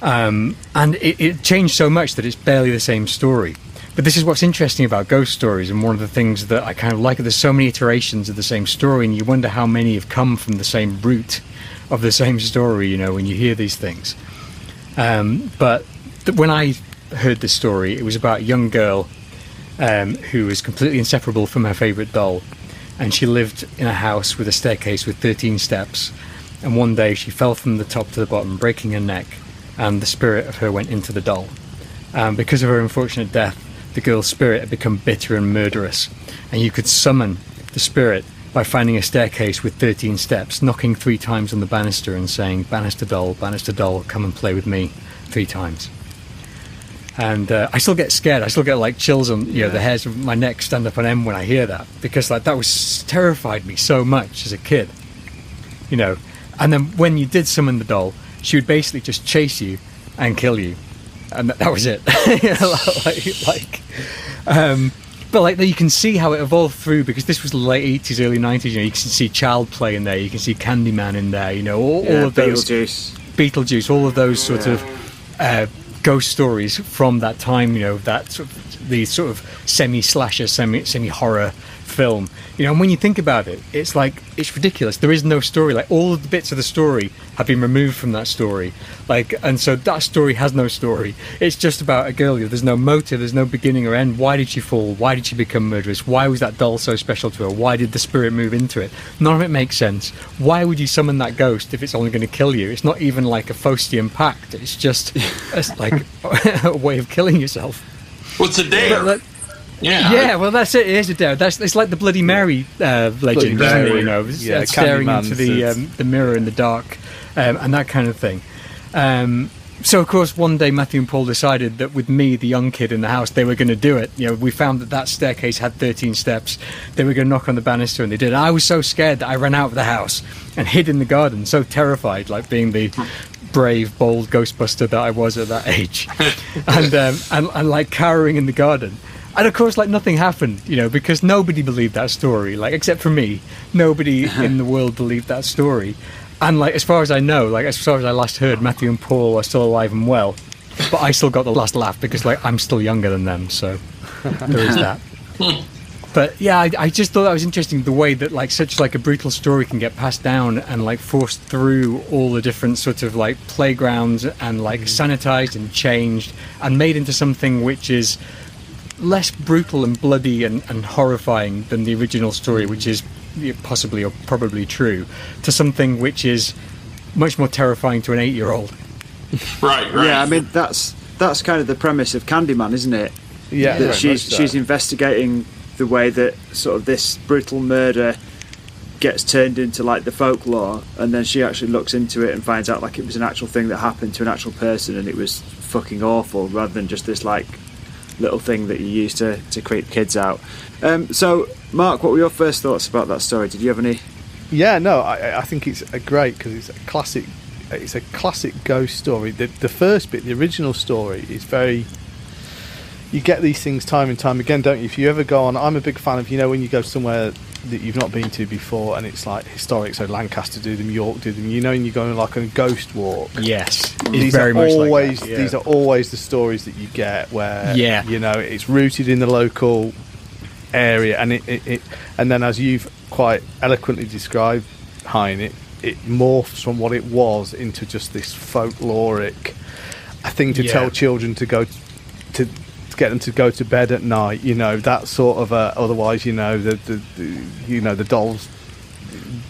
And it changed so much that it's barely the same story. But this is what's interesting about ghost stories, and one of the things that I kind of like, there's so many iterations of the same story, and you wonder how many have come from the same root of the same story, when you hear these things. But when I heard this story, it was about a young girl who was completely inseparable from her favourite doll, and she lived in a house with a staircase with 13 steps, and one day she fell from the top to the bottom, breaking her neck, and the spirit of her went into the doll. Because of her unfortunate death, the girl's spirit had become bitter and murderous, and you could summon the spirit by finding a staircase with 13 steps, knocking 3 times on the banister and saying, Bannister doll, come and play with me," 3 times. And I still get scared. I still get like chills on the hairs of my neck stand up on end when I hear that, because like that was terrified me so much as a kid, And then when you did summon the doll, she would basically just chase you and kill you, and that was it. But like you can see how it evolved through, because this was the late 80s, early 90s. You can see Child Play in there, you can see Candyman in there, all of those Beetlejuice, all of those sort of ghost stories from that time. That sort of, the sort of semi-slasher, semi-horror film. And when you think about it, it's like, it's ridiculous. There is no story. Like, all of the bits of the story have been removed from that story. And so that story has no story. It's just about a girl. There's no motive, there's no beginning or end. Why did she fall? Why did she become murderous? Why was that doll so special to her? Why did the spirit move into it? None of it makes sense. Why would you summon that ghost if it's only going to kill you? It's not even like a Faustian pact. It's just like a way of killing yourself.
What's a dare?
Yeah, well, that's it. It is a dare. It's like the Bloody Mary legend, isn't it? Staring into the mirror in the dark, and that kind of thing. So, of course, one day Matthew and Paul decided that with me, the young kid in the house, they were going to do it. We found that staircase had 13 steps. They were going to knock on the banister, and they did. And I was so scared that I ran out of the house and hid in the garden, so terrified, like being the brave, bold Ghostbuster that I was at that age, and like cowering in the garden. And of course, like, nothing happened, because nobody believed that story, like, except for me. Nobody in the world believed that story. And like, as far as I know, like, as far as I last heard, Matthew and Paul are still alive and well. But I still got the last laugh because, like, I'm still younger than them, so there is that. But yeah, I just thought that was interesting, the way that like such like a brutal story can get passed down and like forced through all the different sort of like playgrounds and like sanitized and changed and made into something which is less brutal and bloody and horrifying than the original story, which is possibly or probably true, to something which is much more terrifying to an 8-year-old.
Right.
Yeah, I mean that's kind of the premise of Candyman, isn't it?
Yeah,
that she's investigating the way that sort of this brutal murder gets turned into like the folklore, and then she actually looks into it and finds out like it was an actual thing that happened to an actual person, and it was fucking awful, rather than just this like little thing that you use to creep kids out. So Mark, what were your first thoughts about that story? Did you have any?
Yeah, no, I think it's great because it's a classic ghost story. The first bit, the original story, is very, you get these things time and time again, don't you? If you ever go on, I'm a big fan of, when you go somewhere that you've not been to before, and it's like historic. So Lancaster do them, York do them. And you're going like on a ghost walk.
Yes,
These
very
are
much
always
like that, yeah.
these are always the stories that you get where
Yeah.
it's rooted in the local area, and it and then, as you've quite eloquently described, Hine, it morphs from what it was into just this folkloric thing to tell children to go to get them to go to bed at night. That sort of otherwise the doll's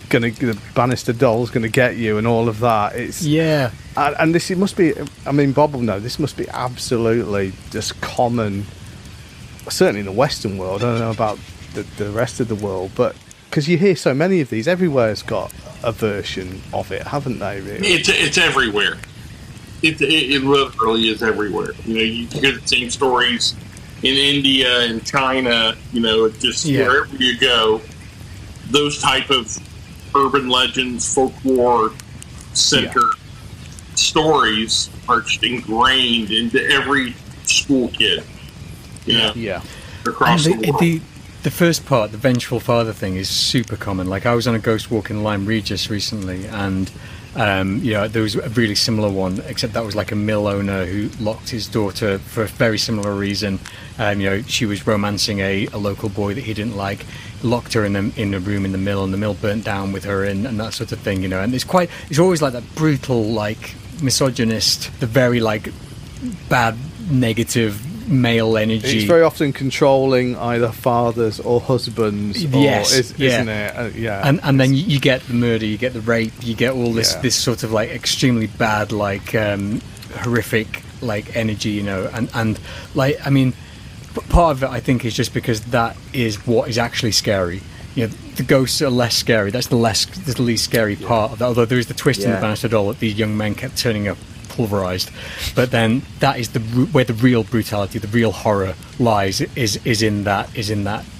the banister doll's gonna get you, and all of that. It's and this, it must be, I mean, Bob will know, this must be absolutely just common, certainly in the Western world. I don't know about the rest of the world, but because you hear so many of these, everywhere's got a version of it, haven't they, really?
It's everywhere. It literally is everywhere. You hear the same stories in India and China. Wherever you go, those type of urban legends, folklore center stories are just ingrained into every school kid. Across the world.
The first part, the vengeful father thing, is super common. Like, I was on a ghost walk in Lyme Regis recently, and there was a really similar one, except that was like a mill owner who locked his daughter for a very similar reason. She was romancing a local boy that he didn't like, locked her in a room in the mill, and the mill burnt down with her in, and that sort of thing. And it's always like that brutal, like, misogynist, the very, like, bad, negative male energy.
It's very often controlling either fathers or husbands. Isn't it?
And then you get the murder, you get the rape, you get all this sort of like extremely bad, like horrific, like energy, and like, I mean, part of it I think is just because that is what is actually scary. The ghosts are less scary. That's the least scary part of that. Although there is the twist in the Banister doll that these young men kept turning up pulverized, but then that is where the real brutality, the real horror lies, is in that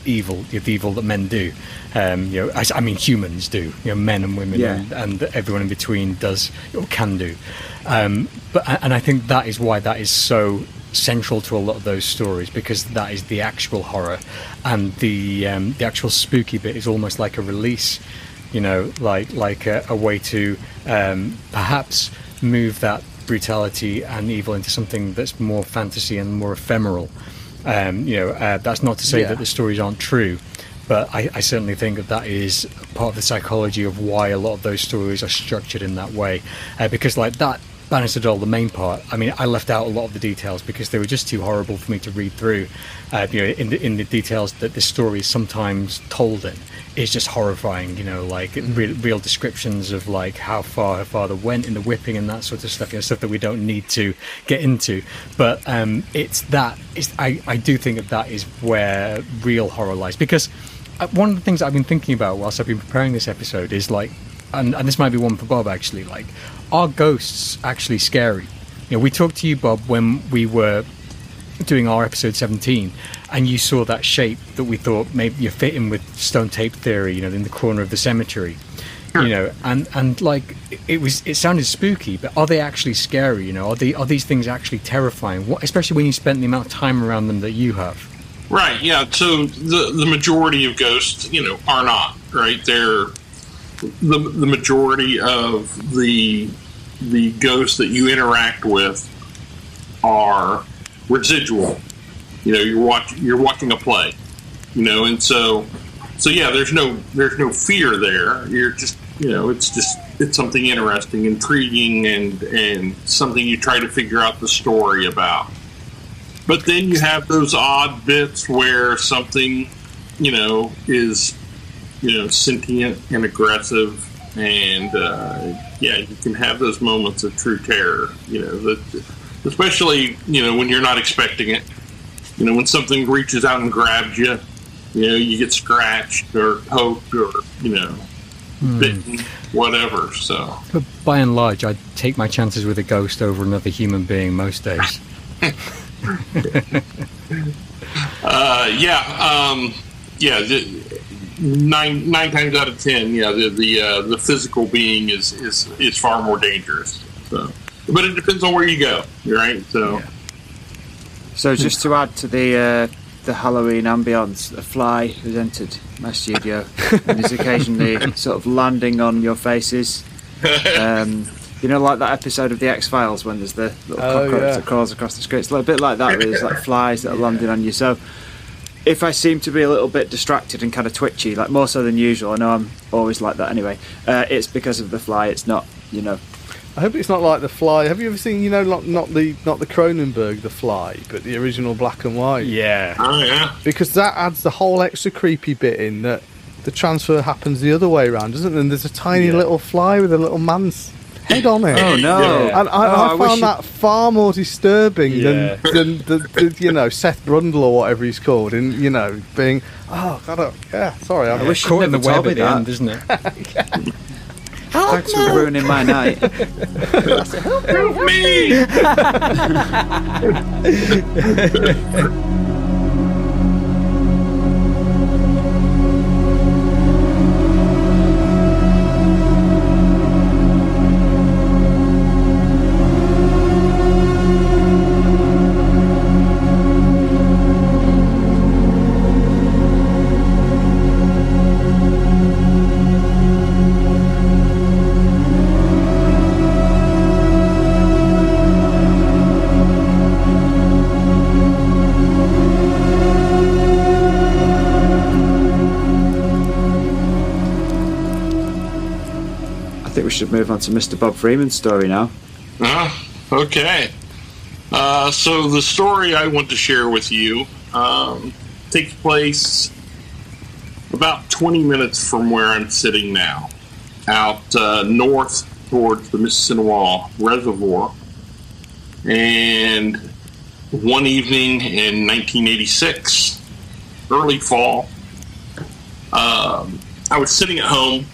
evil, the evil that men do. I mean humans do, men and women and everyone in between does or can do. But I think that is why that is so central to a lot of those stories, because that is the actual horror, and the actual spooky bit is almost like a release, like a way to perhaps move that brutality and evil into something that's more fantasy and more ephemeral. That's not to say that the stories aren't true, but I certainly think that is part of the psychology of why a lot of those stories are structured in that way, because like that Banister doll, the main part, I mean, I left out a lot of the details because they were just too horrible for me to read through. In the details that this story is sometimes told in, is just horrifying. Like real descriptions of like how far her father went in the whipping and that sort of stuff. Stuff that we don't need to get into. But I do think that is where real horror lies, because one of the things I've been thinking about whilst I've been preparing this episode is like, and this might be one for Bob actually, like, are ghosts actually scary? We talked to you, Bob, when we were doing our episode 17, and you saw that shape that we thought maybe you fit in with stone tape theory, in the corner of the cemetery. And like it sounded spooky, but are they actually scary? Are these things actually terrifying? Especially when you spent the amount of time around them that you have.
Right. Yeah. So the majority of ghosts, are not, right. They're the majority of the ghosts that you interact with are residual. You're watching a play, and so yeah, there's no fear there. You're just, it's something interesting, intriguing, and something you try to figure out the story about. But then you have those odd bits where something, is, sentient and aggressive, and you can have those moments of true terror, especially, when you're not expecting it. When something reaches out and grabs you, you get scratched or poked or, bitten, whatever. So,
but by and large, I take my chances with a ghost over another human being most days. Nine times out of 10, the physical being is far more dangerous. So, but it depends on where you go, right? So,
So just to add to the the Halloween ambience, a fly has entered my studio and is occasionally sort of landing on your faces. You know, like that episode of The X-Files when there's the little cockroach that crawls across the screen. It's a bit like that, really. It's like flies that are landing on you. So if I seem to be a little bit distracted and kind of twitchy, like more so than usual, I know I'm always like that anyway, it's because of the fly. It's not, you know...
I hope it's not like The Fly. Have you ever seen, you know, not the Cronenberg The Fly, but the original black and white?
Yeah.
Oh, yeah.
Because that adds the whole extra creepy bit in that the transfer happens the other way around, doesn't it? And there's a tiny little fly with a little man's head on it.
Oh, no.
Yeah.
And I found that far more disturbing than the you know, Seth Brundle or whatever he's called, and, you know, being, oh, God, sorry.
I wish
caught
you'd
in the
never
web
told me
at the
that.
end, isn't it?
Thanks for ruining my night.
Help me!
We should move on to Mr. Bob Freeman's story now.
Okay. So the story I want to share with you takes place about 20 minutes from where I'm sitting now, out north towards the Mississinawa Reservoir. And one evening in 1986, early fall, I was sitting at home,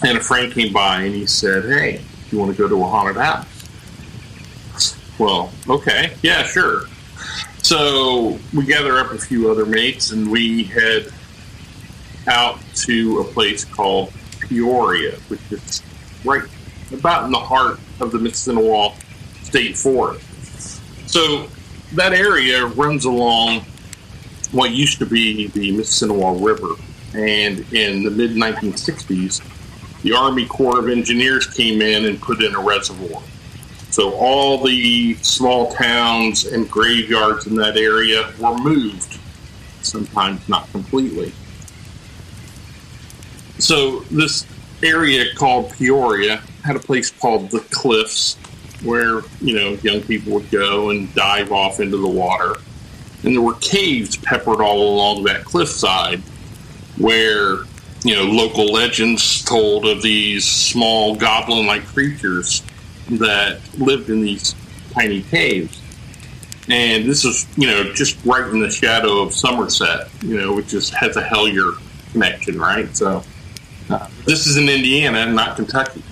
and a friend came by and he said, "Hey, you want to go to a haunted house?" Well, okay, yeah, sure. So we gather up a few other mates and we head out to a place called Peoria, which is right about in the heart of the Mississinawa State Forest. So that area runs along what used to be the Mississinawa River, and in the mid-1960s, the Army Corps of Engineers came in and put in a reservoir. So all the small towns and graveyards in that area were moved, sometimes not completely. So this area called Peoria had a place called the Cliffs, where, you know, young people would go and dive off into the water. And there were caves peppered all along that cliffside where, you know, local legends told of these small goblin-like creatures that lived in these tiny caves. And this is, you know, just right in the shadow of Somerset, you know, which just has a Hellier connection, right? So this is in Indiana, not Kentucky.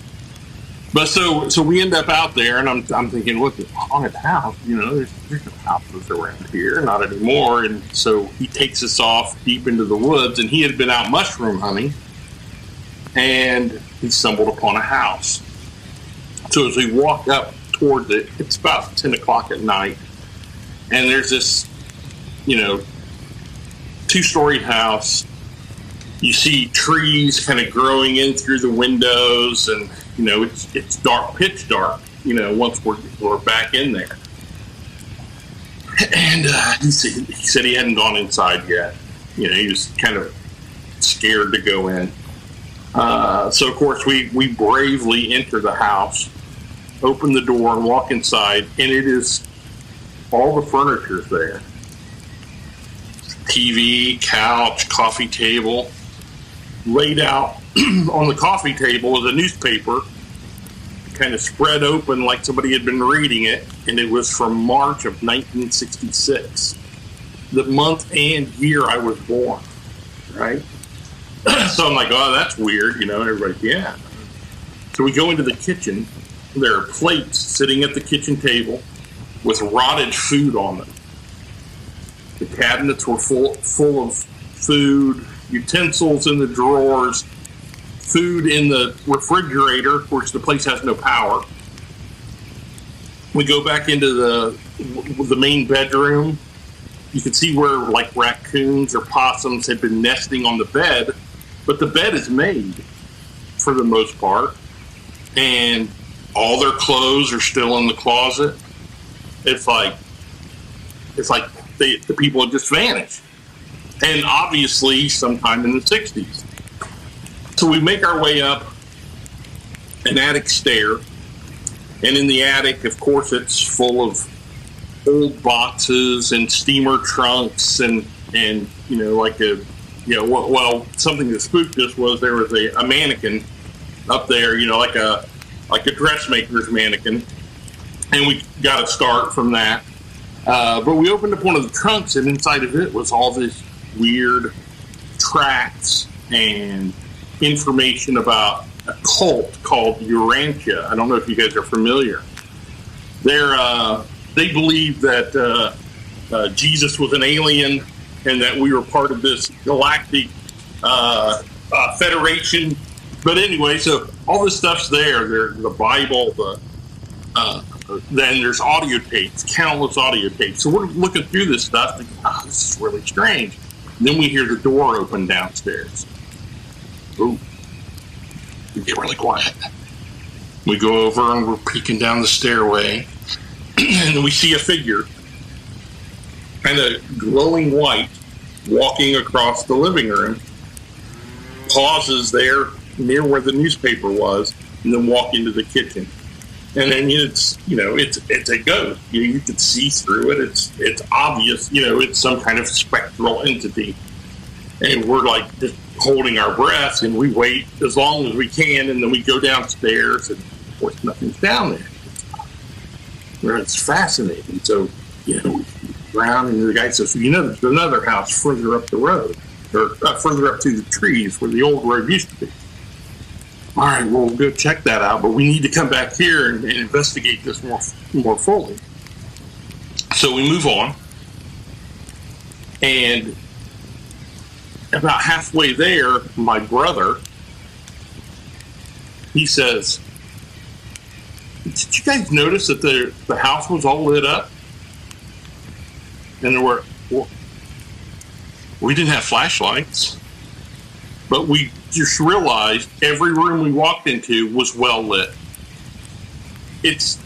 But so we end up out there, and I'm thinking, look, a haunted house, you know, there's no houses around here, not anymore. And so he takes us off deep into the woods, and he had been out mushroom hunting, and he stumbled upon a house. So as we walk up towards it, it's about 10 o'clock at night, and there's this, you know, 2-story house. You see trees kind of growing in through the windows, and, you know, it's dark, pitch dark, you know, once we're back in there. And he said he hadn't gone inside yet. You know, he was kind of scared to go in. So, of course, we bravely enter the house, open the door, and walk inside, and it is all the furniture's there. TV, couch, coffee table. Laid out on the coffee table is a newspaper, kind of spread open like somebody had been reading it, and it was from March of 1966, the month and year I was born, right? So I'm like, oh, that's weird, you know, everybody, yeah. So we go into the kitchen. There are plates sitting at the kitchen table with rotted food on them. The cabinets were full of food, utensils in the drawers, food in the refrigerator, of course the place has no power. We go back into the main bedroom, you can see where like raccoons or possums had been nesting on the bed, but the bed is made for the most part, and all their clothes are still in the closet. It's like the people had just vanished, and obviously sometime in the 60s. So we make our way up an attic stair, and in the attic, of course, it's full of old boxes and steamer trunks and something that spooked us was there was a mannequin up there, like a dressmaker's mannequin, and we got a start from that. But we opened up one of the trunks, and inside of it was all this weird tracts and information about a cult called Urantia. I don't know if you guys are familiar. They believe that Jesus was an alien and that we were part of this galactic federation. But anyway, so all this stuff's there. There's the Bible, then there's audio tapes, countless audio tapes. So we're looking through this stuff, thinking, this is really strange. And then we hear the door open downstairs. Ooh. We get really quiet. We go over and we're peeking down the stairway, and we see a figure, kind of glowing white, walking across the living room, pauses there near where the newspaper was, and then walk into the kitchen. And then it's a ghost. You can see through it. It's obvious. It's some kind of spectral entity. And we're like just holding our breath, and we wait as long as we can, and then we go downstairs, and of course nothing's down there. It's fascinating. So we around, and the guy says, there's another house further up the road, or further up through the trees where the old road used to be. All right, well, we'll go check that out, but we need to come back here and investigate this more fully. So we move on, and about halfway there, my brother, he says, "Did you guys notice that the house was all lit up?" And we didn't have flashlights, but we just realized every room we walked into was well lit. It's,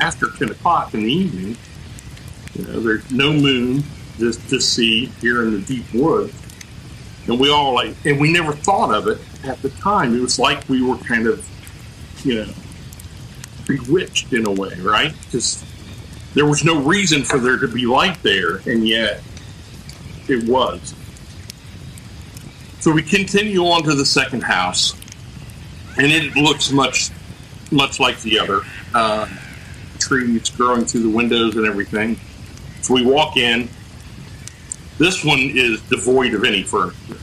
after 10 o'clock in the evening, there's no moon just to see here in the deep woods. And we all and we never thought of it at the time. It was like we were kind of, bewitched in a way, right? Because there was no reason for there to be light there, and yet it was. So we continue on to the second house, and it looks much like the other. Trees growing through the windows and everything. So we walk in. This one is devoid of any furniture.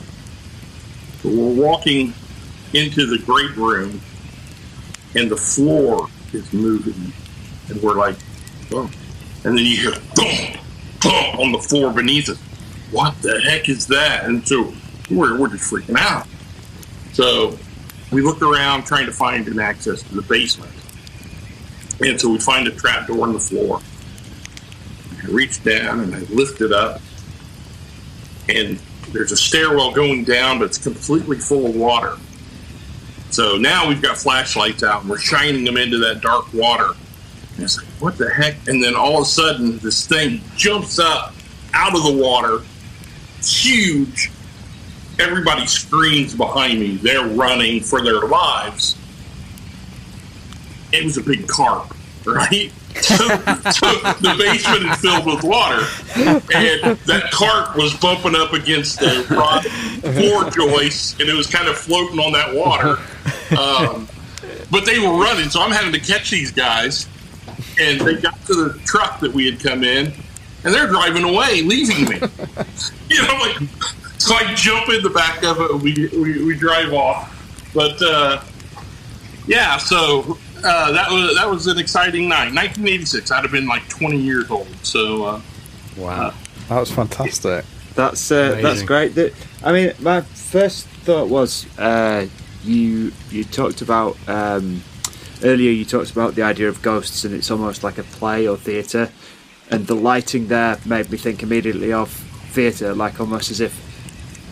So we're walking into the great room, and the floor is moving, and we're like, oh. And then you hear boom, boom on the floor beneath us. What the heck is that? And so we're just freaking out. So we look around trying to find an access to the basement. And so we find a trap door in the floor. I reach down and I lift it up. And there's a stairwell going down, but it's completely full of water. So now we've got flashlights out and we're shining them into that dark water. And it's like, what the heck? And then all of a sudden, this thing jumps up out of the water. It's huge. Everybody screams behind me. They're running for their lives. It was a big carp, right? So the basement is filled with water, and that carp was bumping up against the rock floor joists, and it was kind of floating on that water. But they were running, so I'm having to catch these guys, and they got to the truck that we had come in, and they're driving away, leaving me. So I jump in the back of it, and we drive off. But so that was an exciting night. 1986. I'd have been like 20 years old. So
wow, that was fantastic.
That's great. I mean, my first thought was you talked about earlier. You talked about the idea of ghosts, and it's almost like a play or theatre. and the lighting there made me think immediately of theatre, like almost as if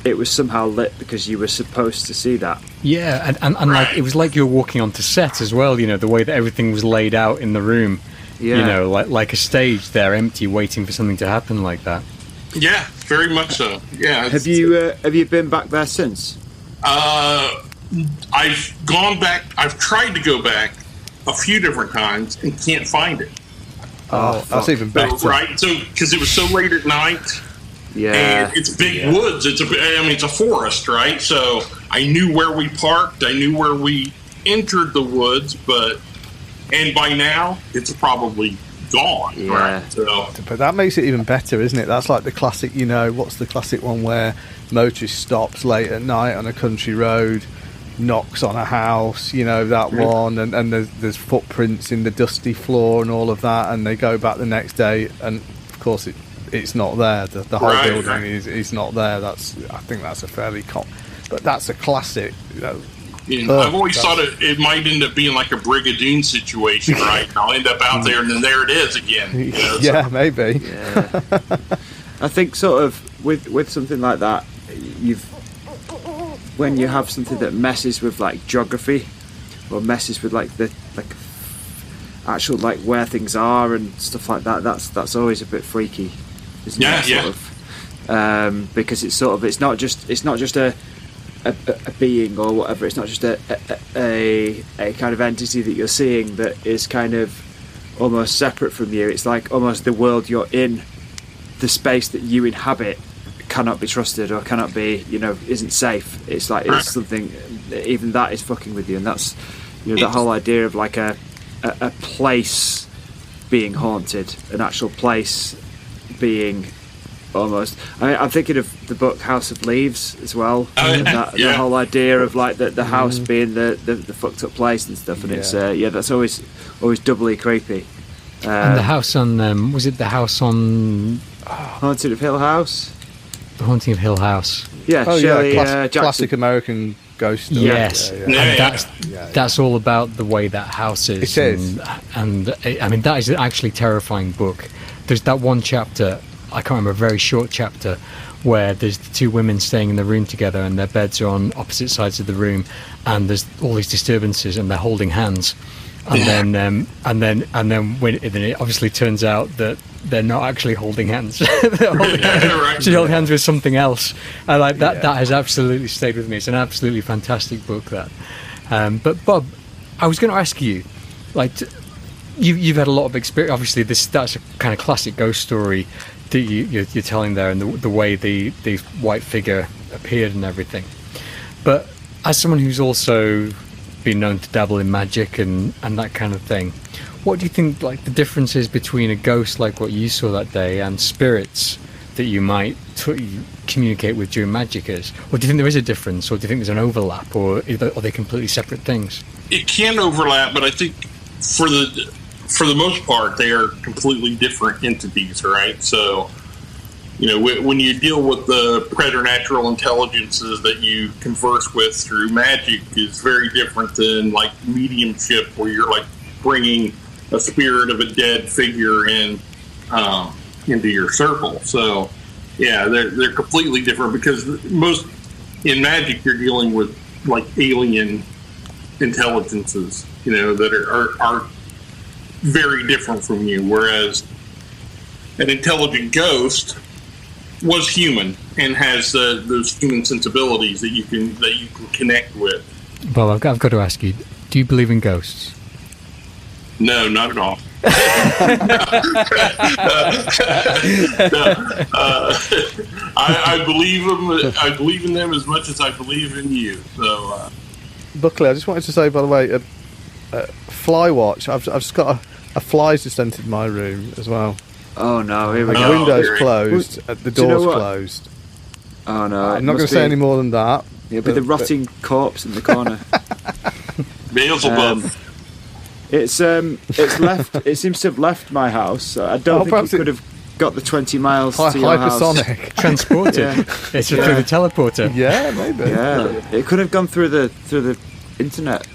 it was somehow lit because you were supposed to see that.
Yeah, and like it was like you were walking onto set as well. You know, the way that everything was laid out in the room.
Yeah.
You know, like a stage there, empty, waiting for something to happen like that.
Yeah, very much so. Yeah.
Have you been back there since?
I've gone back. I've tried to go back a few different times and can't find it.
Oh, that's even better.
So, right? So because it was so late at night.
Yeah.
And it's big woods. It's a forest, right? So I knew where we parked. I knew where we entered the woods, and by now it's probably gone.
Yeah.
Right? So,
But that makes it even better, isn't it? That's like the classic, you know, what's the classic one where motorist stops late at night on a country road, knocks on a house, you know, that one, and there's footprints in the dusty floor and all of that, and they go back the next day, and of course it's not there. The whole building is not there. I think that's a fairly but that's a classic. You know,
I've always thought it might end up being like a Brigadoon situation, right? And I'll end up out there, and then there it is again. You know,
yeah, maybe.
Yeah. I think sort of with something like that, when you have something that messes with like geography, or messes with like the actual like where things are and stuff like that, that's always a bit freaky, isn't it? Sort of, because it's not just a being or whatever. It's not just a kind of entity that you're seeing that is kind of almost separate from you. It's like almost the world you're in, the space that you inhabit cannot be trusted or cannot be, you know, isn't safe. It's like it's something, even that is fucking with you, and that's, you know, that whole idea of like a place being haunted, an actual place being almost. I'm thinking of the book House of Leaves as well. The whole idea of like the house being the fucked up place and stuff, and it's that's always doubly creepy.
And the house on was it the house on
Haunted of Hill House?
The Haunting of Hill House.
Yeah, Shirley Jackson.
Classic American ghost story.
Yes, and that's all about the way that house is.
It is,
and I mean that is an actually terrifying book. There's that one chapter, I can't remember, a very short chapter, where there's the two women staying in the room together, and their beds are on opposite sides of the room, and there's all these disturbances, and they're holding hands, and then when it obviously turns out that they're not actually holding hands. They're holding hands with something else. And like that has absolutely stayed with me. It's an absolutely fantastic book, that. But Bob, I was going to ask you, like, you've had a lot of experience. Obviously, that's a kind of classic ghost story that you're telling there, and the way the white figure appeared and everything. But as someone who's also been known to dabble in magic and that kind of thing, what do you think, like, the difference is between a ghost like what you saw that day and spirits that you might communicate with during magic is? Or do you think there is a difference, or do you think there's an overlap, or are they completely separate things?
It can overlap, but I think for the most part they are completely different entities, right? So, you know, when you deal with the preternatural intelligences that you converse with through magic is very different than like mediumship, where you're like bringing a spirit of a dead figure into your circle. So yeah, they're completely different, because most in magic you're dealing with like alien intelligences, you know, that are very different from you, whereas an intelligent ghost was human and has those human sensibilities that you can connect with.
Well, I've got to ask you, do you believe in ghosts?
No, not at all. I believe them. I believe in them as much as I believe in you. So,
Buckley, I just wanted to say, by the way, fly watch. I've just got a fly's just entered my room as well.
Oh no! Here we
The
go.
window's closed. The door's closed.
Oh no!
I'm not going to say any more than that.
It'll be the rotting corpse in the corner.
Beelzebub.
It's left. It seems to have left my house. I don't think it could have got the 20 miles to your
hypersonic
house.
Transported. It's through the teleporter.
Yeah, maybe.
Yeah, it could have gone through the internet.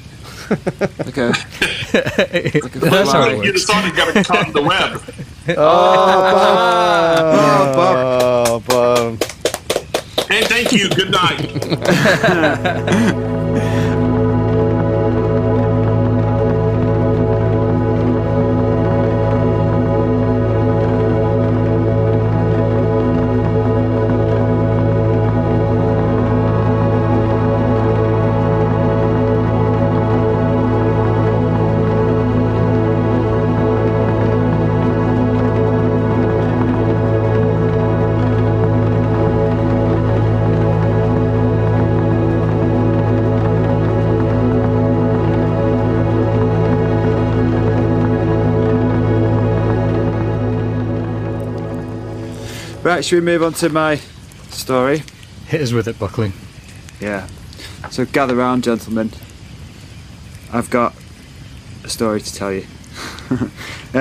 Okay.
That's how it
You'd have
works.
thought he got a caught in the web.
Oh, Bob.
Hey, thank you. Good night.
Right, should we move on to my story?
Hit us with it, Buckley.
Yeah. So gather round, gentlemen. I've got a story to tell you.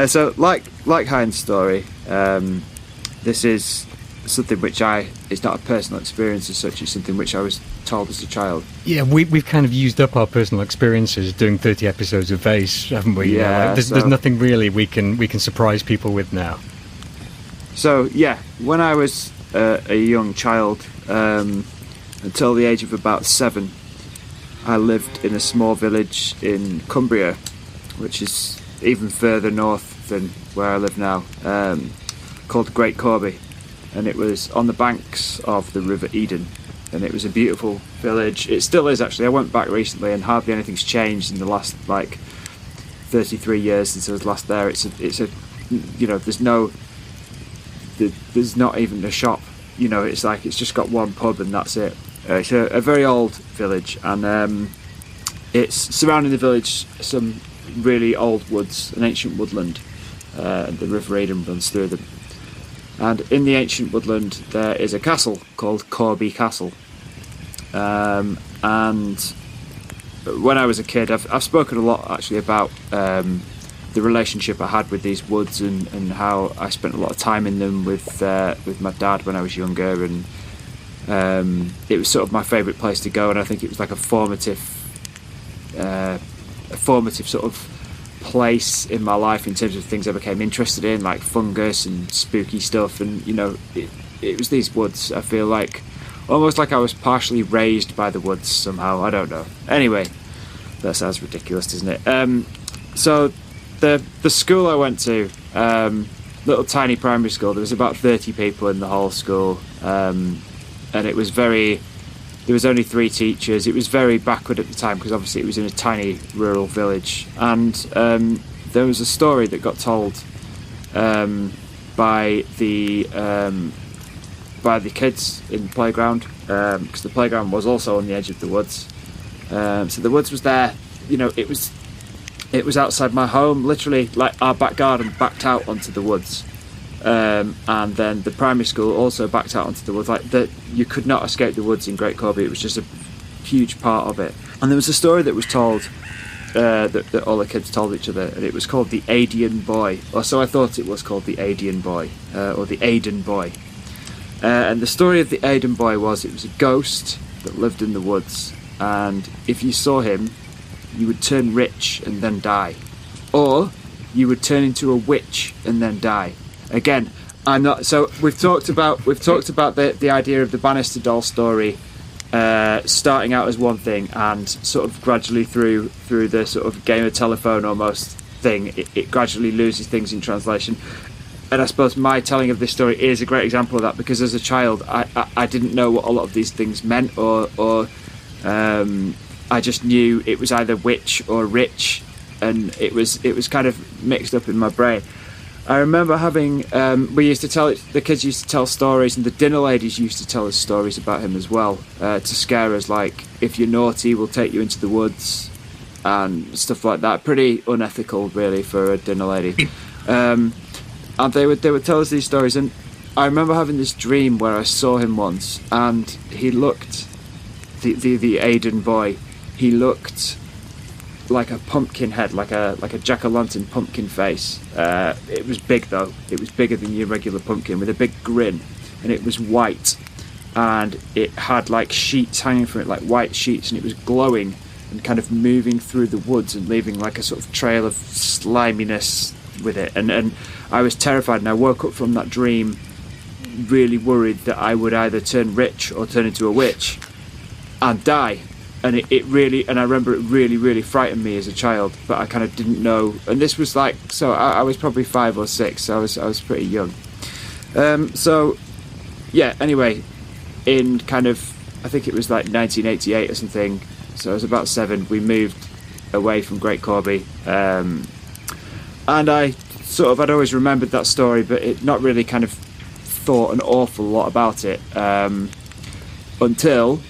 So, like Hine's story, this is something which it's not a personal experience as such. It's something which I was told as a child.
Yeah, we've kind of used up our personal experiences doing 30 episodes of Vayse, haven't we?
Yeah.
There's nothing really we can surprise people with now.
So yeah, when I was a young child, until the age of about 7, I lived in a small village in Cumbria, which is even further north than where I live now, called Great Corby, and it was on the banks of the River Eden, and it was a beautiful village. It still is, actually. I went back recently, and hardly anything's changed in the last 33 years since I was last there. It's a there's not even a shop, it's just got one pub and that's it. It's a very old village, and it's surrounding the village some really old woods, an ancient woodland. The River Eden runs through them, and in the ancient woodland there is a castle called Corby Castle. And when I was a kid, I've spoken a lot actually about the relationship I had with these woods, and how I spent a lot of time in them with my dad when I was younger, and it was sort of my favourite place to go, and I think it was like a formative sort of place in my life in terms of things I became interested in, like fungus and spooky stuff, and it was these woods. I feel like almost like I was partially raised by the woods somehow. I don't know. Anyway, that sounds ridiculous, doesn't it? So the school I went to, little tiny primary school, there was about 30 people in the whole school, and it was there was only 3 teachers. It was very backward at the time because obviously it was in a tiny rural village, and there was a story that got told by the kids in the playground, because the playground was also on the edge of the woods. So the woods was there, it was outside my home, literally, like our back garden backed out onto the woods, and then the primary school also backed out onto the woods. You could not escape the woods in Great Corby. It was just a huge part of it. And there was a story that was told that all the kids told each other, and it was called the Adian Boy, or so I thought it was called, the Adian Boy, or the Aden Boy. And the story of the Aden Boy was, it was a ghost that lived in the woods, and if you saw him, you would turn rich and then die, or you would turn into a witch and then die. Again, I'm not. So we've talked about the idea of the Bannister doll story, starting out as one thing and sort of gradually through the sort of game of telephone almost thing, it gradually loses things in translation. And I suppose my telling of this story is a great example of that, because as a child I didn't know what a lot of these things meant, or I just knew it was either witch or rich, and it was kind of mixed up in my brain. I remember having the kids used to tell stories, and the dinner ladies used to tell us stories about him as well, to scare us, like, if you're naughty we'll take you into the woods and stuff like that. Pretty unethical really for a dinner lady. And they would tell us these stories, and I remember having this dream where I saw him once, and he looked, the Aden Boy, he looked like a pumpkin head, like a jack-o'-lantern pumpkin face. It was big though. It was bigger than your regular pumpkin, with a big grin, and it was white, and it had like sheets hanging from it, like white sheets, and it was glowing and kind of moving through the woods and leaving like a sort of trail of sliminess with it. And I was terrified, and I woke up from that dream really worried that I would either turn rich or turn into a witch and die. And it really, and I remember it really frightened me as a child, but I kind of didn't know. And this was like, so I was probably 5 or 6, so I was pretty young. So yeah, anyway, in kind of, I think it was like 1988 or something, so I was about 7, we moved away from Great Corby, and I sort of, I'd always remembered that story, but it not really kind of thought an awful lot about it, until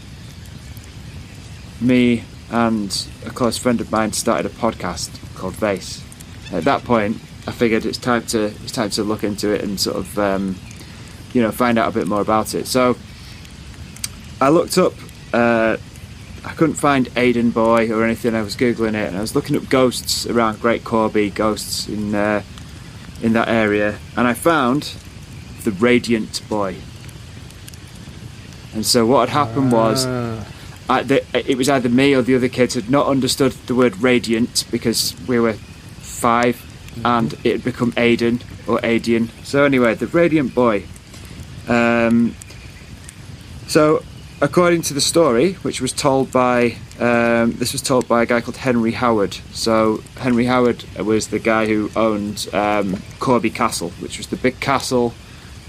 me and a close friend of mine started a podcast called Vayse. At that point, I figured it's time to look into it and sort of find out a bit more about it. So I looked up. I couldn't find Aiden Boy or anything. I was googling it, and I was looking up ghosts around Great Corby, ghosts in that area, and I found the Radiant Boy. And so what had happened was, it was either me or the other kids had not understood the word radiant because we were 5, and it had become Aiden or Adian. So anyway, the Radiant Boy. So according to the story, which was told by this was told by a guy called Henry Howard. So Henry Howard was the guy who owned Corby Castle, which was the big castle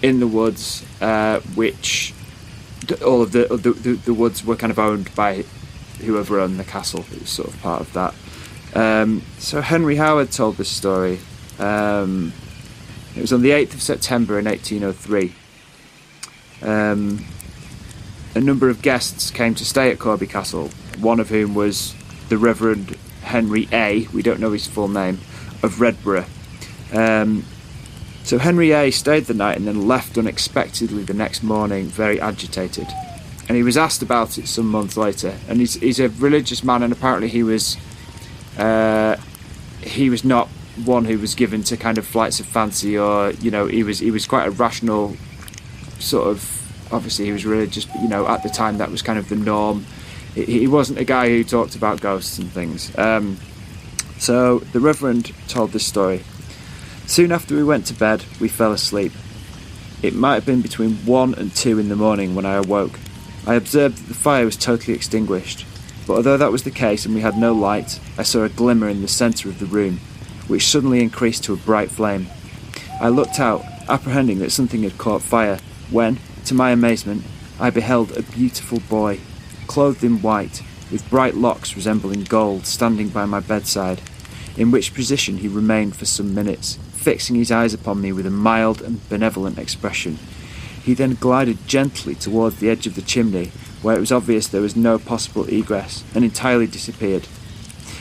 in the woods, which all of the woods were kind of owned by whoever owned the castle. It was sort of part of that. So Henry Howard told this story. It was on the 8th of September in 1803. A number of guests came to stay at Corby Castle, one of whom was the Reverend Henry A., we don't know his full name, of Redborough. So Henry A. stayed the night and then left unexpectedly the next morning, very agitated. And he was asked about it some months later. And he's a religious man, and apparently he was not one who was given to kind of flights of fancy, or he was quite a rational sort of. Obviously he was religious, but at the time that was kind of the norm. He wasn't a guy who talked about ghosts and things. So the Reverend told this story. Soon after we went to bed, we fell asleep. It might have been between 1 and 2 in the morning when I awoke. I observed that the fire was totally extinguished, but although that was the case and we had no light, I saw a glimmer in the centre of the room, which suddenly increased to a bright flame. I looked out, apprehending that something had caught fire, when, to my amazement, I beheld a beautiful boy, clothed in white, with bright locks resembling gold, standing by my bedside, in which position he remained for some minutes, fixing his eyes upon me with a mild and benevolent expression. He then glided gently towards the edge of the chimney, where it was obvious there was no possible egress, and entirely disappeared.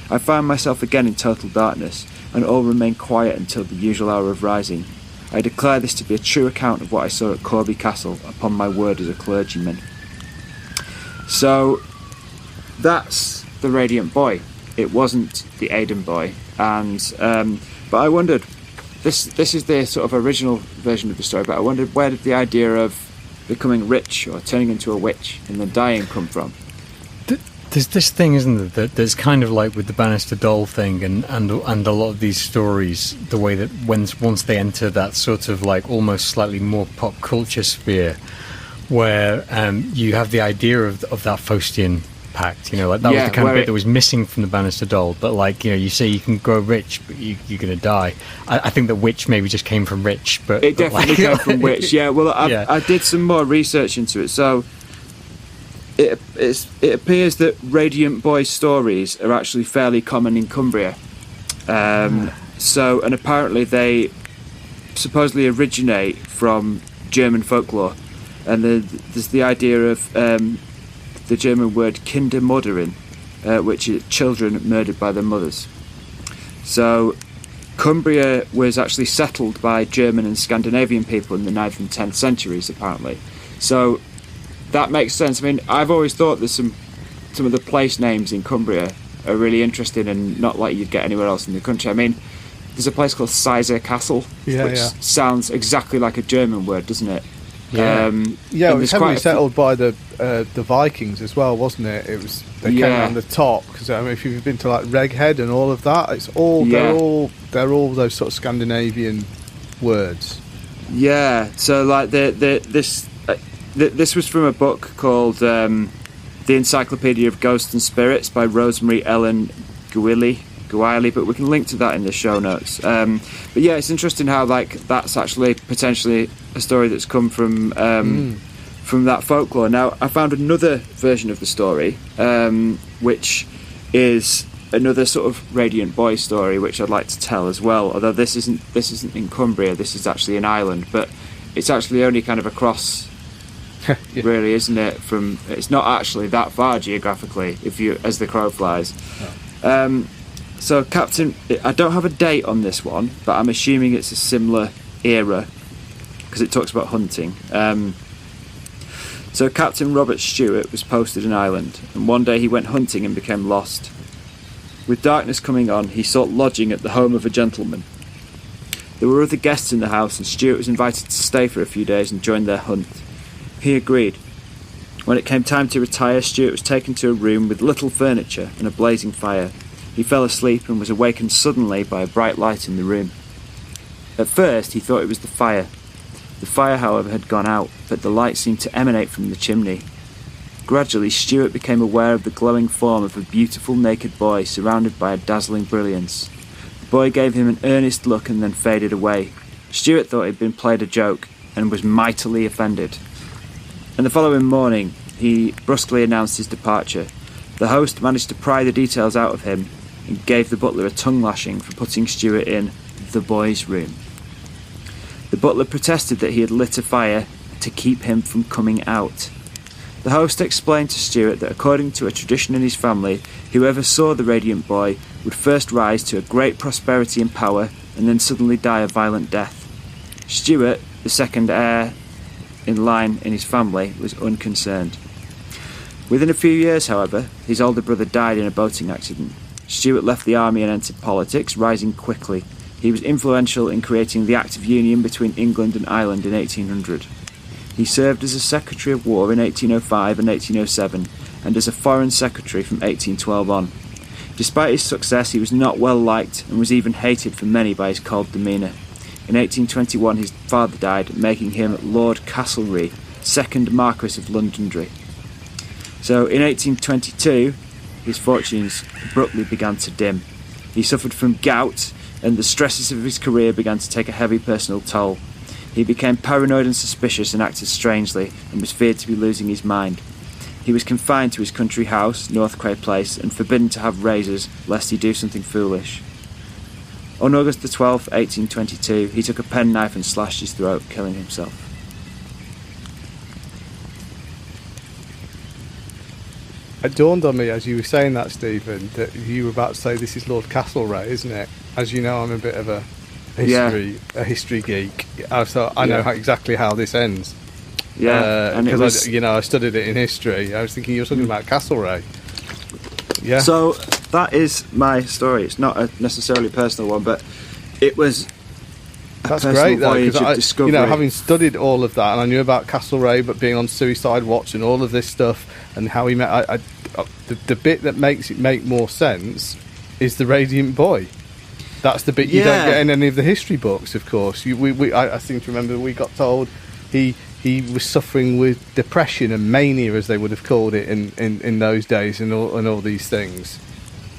I found myself again in total darkness, and all remained quiet until the usual hour of rising. I declare this to be a true account of what I saw at Corby Castle, upon my word as a clergyman. So, that's the Radiant Boy. It wasn't the Aiden Boy. And but I wondered, this is the sort of original version of the story, but I wondered, where did the idea of becoming rich or turning into a witch and then dying come from?
There's this thing, isn't there, that there's kind of like with the Bannister doll thing and a lot of these stories, the way that once they enter that sort of like almost slightly more pop culture sphere, where you have the idea of that Faustian pact, like that was the kind of bit that was missing from the Bannister doll. But like, you say you can grow rich, but you're going to die. I think that witch maybe just came from rich, but
it definitely came from witch. Yeah, well, I did some more research into it, so. It appears that Radiant Boy stories are actually fairly common in Cumbria. So, and apparently they supposedly originate from German folklore. And there's the idea of the German word Kindermorderen, which is children murdered by their mothers. So, Cumbria was actually settled by German and Scandinavian people in the 9th and 10th centuries, apparently. So, that makes sense. I mean, I've always thought that some of the place names in Cumbria are really interesting and not like you'd get anywhere else in the country. I mean, there's a place called Sizer Castle, which sounds exactly like a German word, doesn't it?
It was heavily settled by the Vikings as well, wasn't it? It was they came around the top because if you've been to like Reghead and all of that, it's all they're all those sort of Scandinavian words.
Yeah. So like this was from a book called The Encyclopedia of Ghosts and Spirits by Rosemary Ellen Guiley, but we can link to that in the show notes. But yeah, it's interesting how like that's actually potentially a story that's come from that folklore. Now, I found another version of the story, which is another sort of Radiant Boy story, which I'd like to tell as well. Although this isn't in Cumbria, this is actually an island, but it's actually only kind of across. Really, isn't it? It's not actually that far geographically, as the crow flies. Oh. So Captain, I don't have a date on this one, but I'm assuming it's a similar era because it talks about hunting. So Captain Robert Stewart was posted an island, and one day he went hunting and became lost. With darkness coming on, he sought lodging at the home of a gentleman. There were other guests in the house, and Stewart was invited to stay for a few days and join their hunt. He agreed. When it came time to retire, Stewart was taken to a room with little furniture and a blazing fire. He fell asleep and was awakened suddenly by a bright light in the room. At first, he thought it was the fire. The fire, however, had gone out, but the light seemed to emanate from the chimney. Gradually, Stewart became aware of the glowing form of a beautiful naked boy surrounded by a dazzling brilliance. The boy gave him an earnest look and then faded away. Stewart thought he'd been played a joke and was mightily offended. And the following morning, he brusquely announced his departure. The host managed to pry the details out of him and gave the butler a tongue lashing for putting Stewart in the boy's room. The butler protested that he had lit a fire to keep him from coming out. The host explained to Stewart that according to a tradition in his family, whoever saw the radiant boy would first rise to a great prosperity and power and then suddenly die a violent death. Stewart, the second heir in line in his family, was unconcerned. Within a few years, however, his older brother died in a boating accident. Stewart left the army and entered politics, rising quickly. He was influential in creating the Act of Union between England and Ireland in 1800. He served as a Secretary of War in 1805 and 1807, and as a Foreign Secretary from 1812 on. Despite his success, he was not well liked and was even hated for many by his cold demeanour. In 1821 his father died, making him Lord Castlereagh, 2nd Marquess of Londonderry. So in 1822 his fortunes abruptly began to dim. He suffered from gout, and the stresses of his career began to take a heavy personal toll. He became paranoid and suspicious and acted strangely, and was feared to be losing his mind. He was confined to his country house, Northcray Place, and forbidden to have razors, lest he do something foolish. On August the 12th, 1822, he took a penknife and slashed his throat, killing himself.
It dawned on me as you were saying that, Stephen, that you were about to say this is Lord Castlereagh, isn't it? As you know, I'm a bit of a history geek, so I know exactly how this ends. Yeah, and because I studied it in history. I was thinking you were talking about Castlereagh. Yeah.
So that is my story. It's not a necessarily personal one, but it was.
That's great, though, because having studied all of that, and I knew about Castlereagh, but being on Suicide Watch and all of this stuff, and how he met, the bit that makes it make more sense is the Radiant Boy. That's the bit you don't get in any of the history books, of course. I seem to remember we got told he was suffering with depression and mania, as they would have called it in those days, and all these things.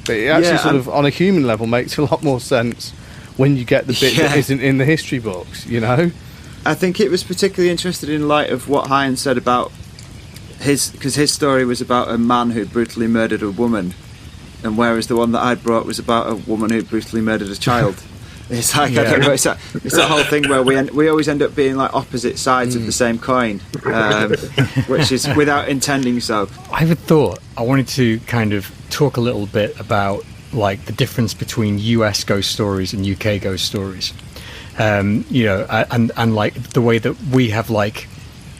But it actually sort of, on a human level, makes a lot more sense when you get the bit that isn't in the history books, you know?
I think it was particularly interested in light of what Hine said about because his story was about a man who brutally murdered a woman, and whereas the one that I brought was about a woman who brutally murdered a child. It's like, I don't know, it's that whole thing where we always end up being like opposite sides of the same coin, which is without intending so.
I wanted to kind of talk a little bit about like the difference between US ghost stories and UK ghost stories, and like the way that we have like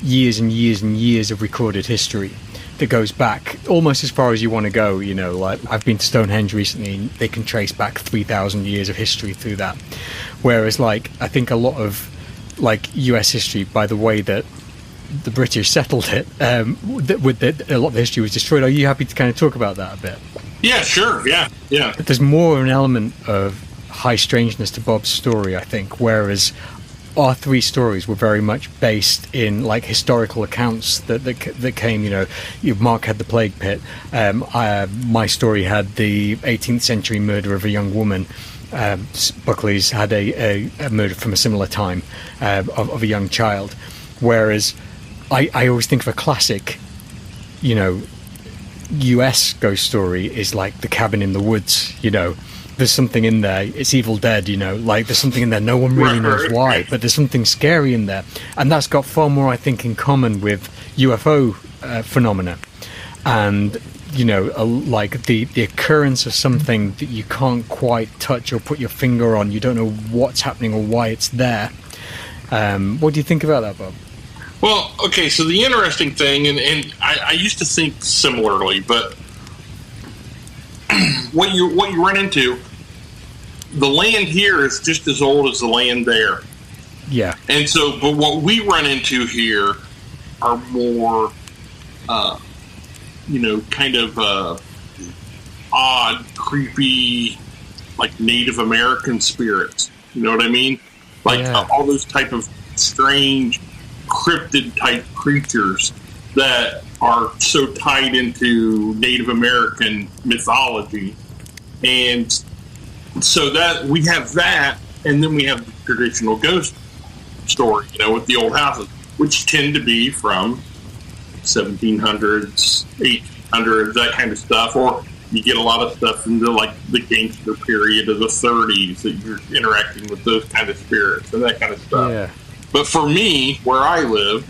years and years and years of recorded history that goes back almost as far as you want to go. Like I've been to Stonehenge recently, and they can trace back 3,000 years of history through that, whereas like I think a lot of like US history, by the way that the British settled it, a lot of the history was destroyed. Are you happy to kind of talk about that a bit?
Yeah, sure. Yeah.
There's more an element of high strangeness to Bob's story, I think, whereas our three stories were very much based in like historical accounts that came. Mark had the plague pit. My story had the 18th century murder of a young woman. Buckley's had a murder from a similar time of a young child. Whereas I always think of a classic, US ghost story is like The Cabin in the Woods. There's something in there. It's Evil Dead, like there's something in there. No one really knows why, but there's something scary in there. And that's got far more, I think, in common with UFO phenomena. And, like the occurrence of something that you can't quite touch or put your finger on. You don't know what's happening or why it's there. What do you think about that, Bob?
Well, okay, so the interesting thing, and I used to think similarly, but what you run into, the land here is just as old as the land there.
Yeah.
And so, but what we run into here are more, kind of odd, creepy, like Native American spirits. You know what I mean? Like all those type of strange, cryptid type creatures that are so tied into Native American mythology. And so that we have that, and then we have the traditional ghost story, with the old houses, which tend to be from 1700s, 1800s, that kind of stuff. Or you get a lot of stuff into like the gangster period of the 30s that you're interacting with those kind of spirits and that kind of stuff.
Yeah.
But for me, where I live,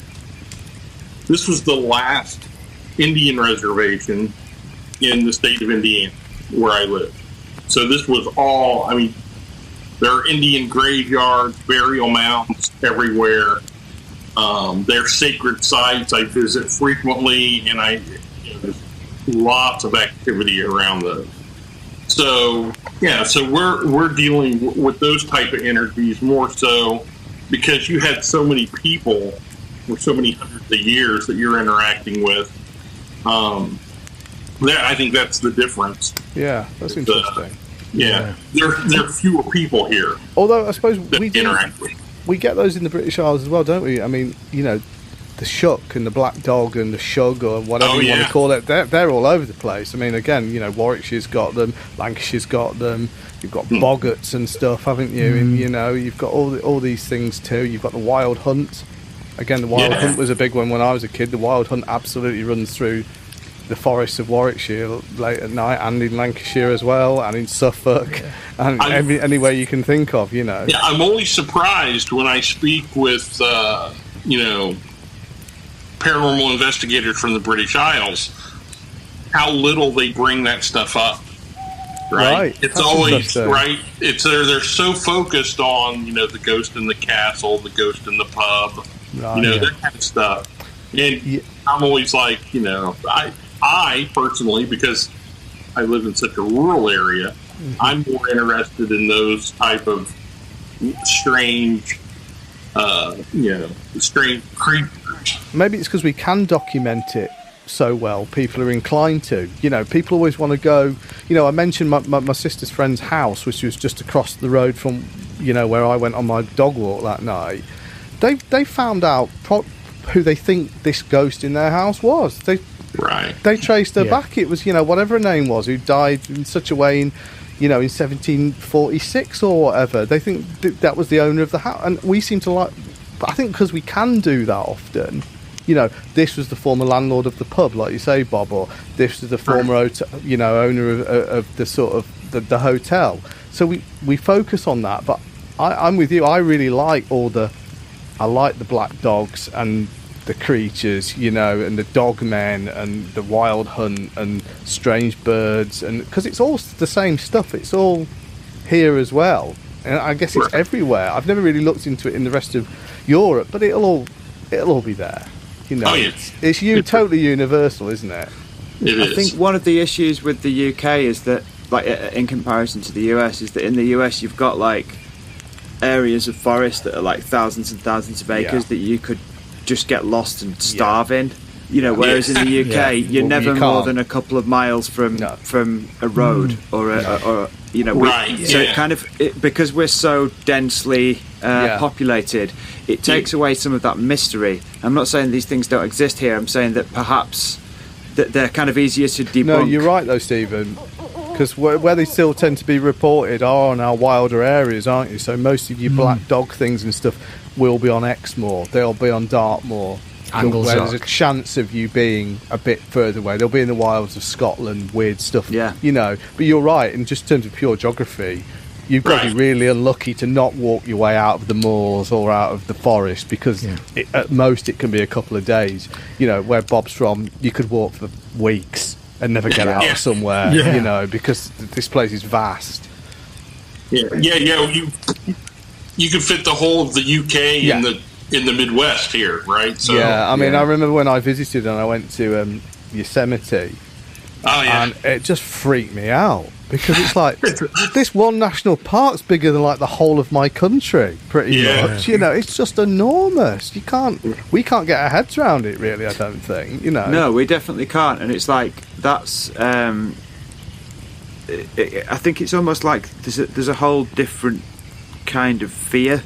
this was the last Indian reservation in the state of Indiana where I live. So this was all, there are Indian graveyards, burial mounds everywhere. They're sacred sites I visit frequently, and there's lots of activity around those. So, so we're dealing with those type of energies more so because you had so many people for so many hundreds of years that you're interacting with. I think that's the difference.
Yeah, that's interesting.
There are fewer people here.
Although I suppose we get those in the British Isles as well, don't we? The Shuck and the Black Dog and the Shug or whatever you want to call it, they're all over the place. Again, Warwickshire's got them, Lancashire's got them. You've got boggarts and stuff, haven't you? And you've got all these things too. You've got the Wild Hunt. Again, the Wild Hunt was a big one when I was a kid. The Wild Hunt absolutely runs through the forests of Warwickshire late at night, and in Lancashire as well, and in Suffolk, and anywhere you can think of. Yeah,
I'm always surprised when I speak with paranormal investigators from the British Isles how little they bring that stuff up. Right. It's that's always right. It's they're so focused on the ghost in the castle, the ghost in the pub, that kind of stuff. And I'm always like, I personally, because I live in such a rural area, I'm more interested in those type of strange, strange creatures.
Maybe it's because we can document it so well. People are inclined to. People always want to go. I mentioned my sister's friend's house, which was just across the road from, where I went on my dog walk that night. They found out who they think this ghost in their house was. They traced her back. It was, whatever her name was, who died in such a way in 1746 or whatever. They think that was the owner of the house. And we seem to like, I think because we can do that often, this was the former landlord of the pub, like you say, Bob, or this was the former, owner of the sort of the hotel. So we focus on that. But I'm with you. I really like I like the black dogs and the creatures, and the dogmen and the Wild Hunt and strange birds, and because it's all the same stuff. It's all here as well, and I guess it's everywhere. I've never really looked into it in the rest of Europe, but it'll all be there. It's totally universal, isn't it?
I think one of the issues with the UK is that, like, in comparison to the US, is that in the US you've got like areas of forest that are like thousands and thousands of acres that you could just get lost and starve in. You know, whereas in the UK, you're never more than a couple of miles from a road or you know, so it kind of because we're so densely populated, it takes away some of that mystery. I'm not saying these things don't exist here. I'm saying that perhaps that they're kind of easier to debunk.
No, you're right though, Stephen. Because where they still tend to be reported are on our wilder areas, aren't you? So most of your black dog things and stuff will be on Exmoor. They'll be on Dartmoor. Where there's a chance of you being a bit further away. They'll be in the wilds of Scotland, weird stuff. Yeah. You know, but you're right, in just terms of pure geography, you've got to be really unlucky to not walk your way out of the moors or out of the forest, because at most it can be a couple of days. You know, where Bob's from, you could walk for weeks and never get out of somewhere, you know, because this place is vast.
You could fit the whole of the UK in the Midwest here, right? So,
I mean, I remember when I visited and I went to Yosemite, and it just freaked me out, because it's like this one national park's bigger than like the whole of my country, pretty much. You know, it's just enormous. We can't get our heads around it, really. I don't think. You know,
no, we definitely can't. And it's like that's. I think it's almost like there's a whole different kind of fear.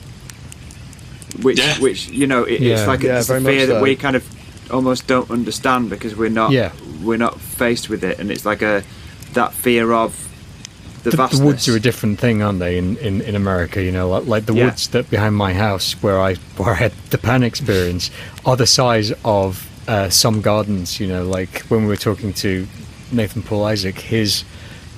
Which you know, it's like it's a fear that we kind of almost don't understand, because we're not faced with it, and it's like that fear of the vastness.
The woods are a different thing, aren't they? In America, you know, like the woods that behind my house where I had the pan experience are the size of some gardens. You know, like when we were talking to Nathan Paul Isaac,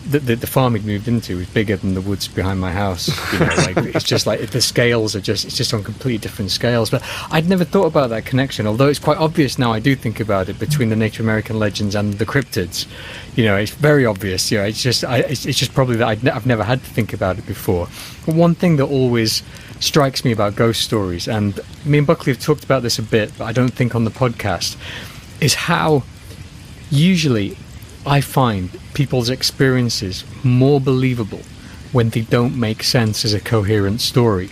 the farm he'd moved into was bigger than the woods behind my house. You know, like it's just like the scales are just on completely different scales. But I'd never thought about that connection, although it's quite obvious now. I do think about it between the Native American legends and the cryptids. You know, it's very obvious. You know, it's just probably that I've never had to think about it before. But one thing that always strikes me about ghost stories, and me and Buckley have talked about this a bit, but I don't think on the podcast, is how usually I find people's experiences more believable when they don't make sense as a coherent story.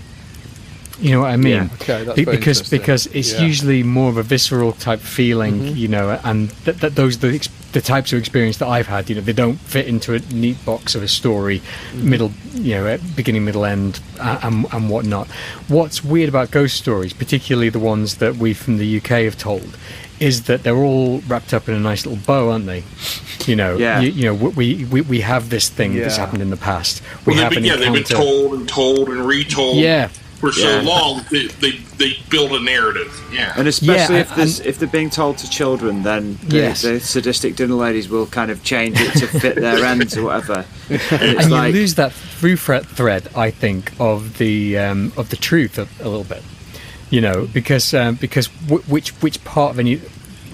You know what I mean?
Okay, that's
because it's usually more of a visceral type feeling, you know, and those are the types of experience that I've had. You know, they don't fit into a neat box of a story, middle, you know, beginning, middle, end, and whatnot. What's weird about ghost stories, particularly the ones that we from the UK have told, is that they're all wrapped up in a nice little bow, aren't they? You know, you know, we have this thing that's happened in the past. They've
been told and told and retold. For so long, they build a narrative.
And especially if they're being told to children, then the sadistic dinner ladies will kind of change it to fit their ends or whatever.
And you lose that through thread, I think, of the truth a little bit. You know, because which part of any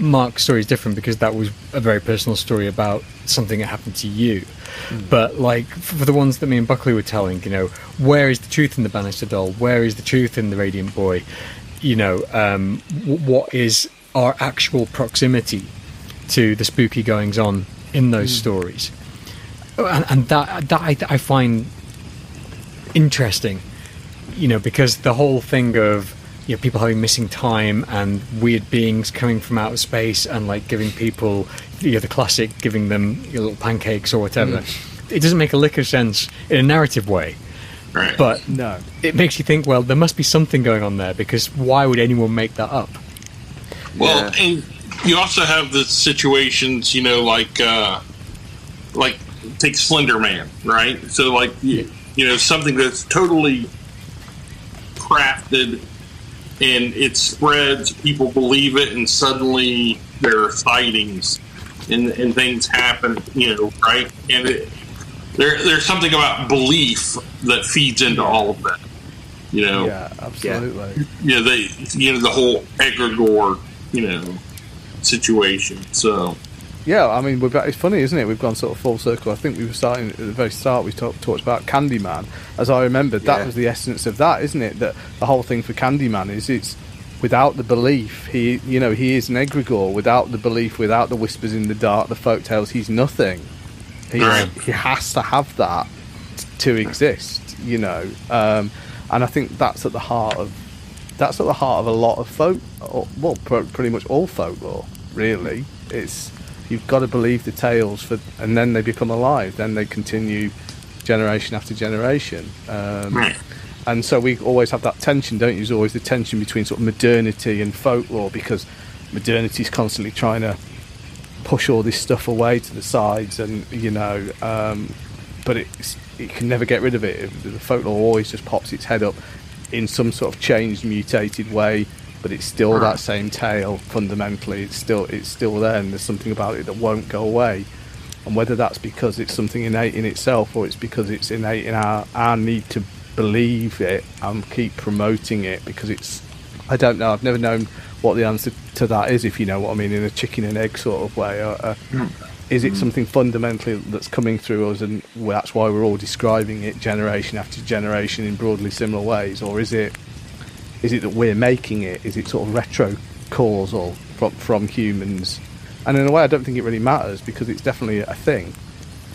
Mark's story is different, because that was a very personal story about something that happened to you. But like for the ones that me and Buckley were telling, you know, where is the truth in the Bannister doll? Where is the truth in the Radiant Boy? You know, what is our actual proximity to the spooky goings on in those stories? And that I find interesting, you know, because the whole thing of, you know, people having missing time and weird beings coming from outer space and like giving people, you know, the classic giving them little pancakes or whatever. It doesn't make a lick of sense in a narrative way.
Right.
But it makes you think, well, there must be something going on there, because why would anyone make that up?
Well, and you also have the situations, you know, like take Slender Man, right? So like, you know, something that's totally crafted, and it spreads, people believe it, and suddenly there are sightings and things happen, you know, right? And there's something about belief that feeds into all of that, you know.
Yeah, absolutely.
Yeah, the whole egregore, you know, situation. So
yeah, I mean, it's funny, isn't it? We've gone sort of full circle. I think we were starting at the very start. We talked about Candyman. As I remembered, that was the essence of that, isn't it? That the whole thing for Candyman is it's without the belief. He is an egregore. Without the belief, without the whispers in the dark, the folktales, he's nothing. He has to have that to exist, you know. And I think that's at the heart of that's at the heart of a lot of pretty much all folklore, really. It's, you've got to believe the tales and then they become alive, then they continue generation after generation. And so we always have that tension, don't you? There's always the tension between sort of modernity and folklore, because modernity is constantly trying to push all this stuff away to the sides, and but it can never get rid of it. The folklore always just pops its head up in some sort of changed, mutated way, but it's still that same tale fundamentally. It's still there, and there's something about it that won't go away. And whether that's because it's something innate in itself, or it's because it's innate in our need to believe it and keep promoting it, because it's, I don't know, I've never known what the answer to that is, if you know what I mean, in a chicken and egg sort of way. Is it something fundamentally that's coming through us, and that's why we're all describing it generation after generation in broadly similar ways? Or is it that we're making it? Is it sort of retro-causal from humans? And in a way, I don't think it really matters, because it's definitely a thing,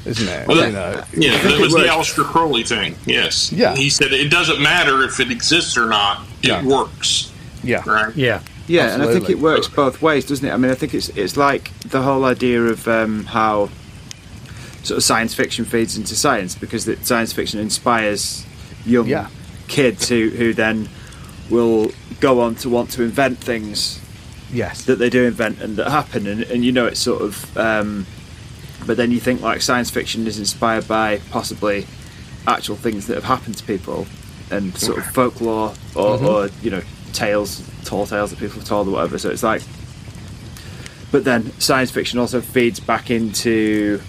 isn't it?
Well, that was the Aleister Crowley thing, yes.
Yeah.
He said it doesn't matter if it exists or not, it works.
Yeah.
Right?
Yeah,
absolutely.
And I think it works both ways, doesn't it? I mean, I think it's like the whole idea of how sort of science fiction feeds into science, because science fiction inspires young kids who then will go on to want to invent things that they do invent and that happen, and it's sort of but then you think like science fiction is inspired by possibly actual things that have happened to people, and sort of folklore or tall tales that people have told or whatever. So it's like, but then science fiction also feeds back into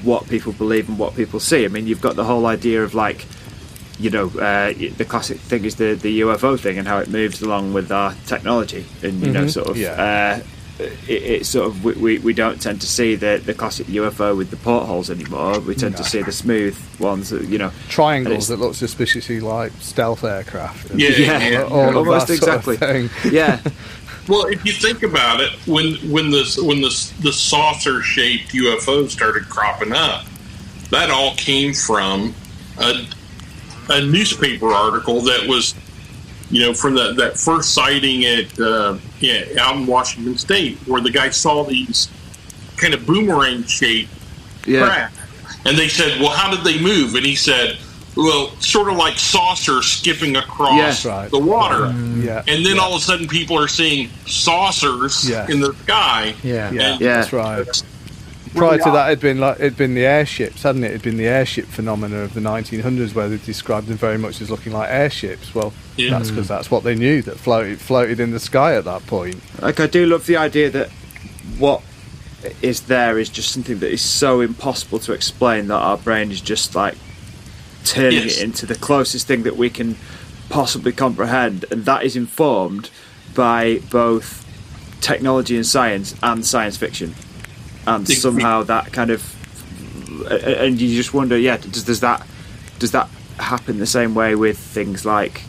what people believe and what people see. I mean, you've got the whole idea of like, the classic thing is the UFO thing, and how it moves along with our technology, and sort of it's sort of we don't tend to see the classic UFO with the portholes anymore. We tend to see the smooth ones,
triangles that look suspiciously like stealth aircraft.
Almost exactly. Yeah.
Well, if you think about it, when the saucer-shaped UFOs started cropping up, that all came from a newspaper article that was, from that first sighting out in Washington State, where the guy saw these kind of boomerang-shaped craft, and they said, "Well, how did they move?" And he said, "Well, sort of like saucers skipping across the water." And then all of a sudden, people are seeing saucers in the sky.
That's right. Prior to that, it'd been the airships, hadn't it? It'd been the airship phenomena of the 1900s, where they described them very much as looking like airships. Well, that's because that's what they knew, that floated in the sky at that point.
Like, I do love the idea that what is there is just something that is so impossible to explain that our brain is just like turning it into the closest thing that we can possibly comprehend, and that is informed by both technology and science fiction. And somehow that kind of, and you just wonder, does that happen the same way with things like,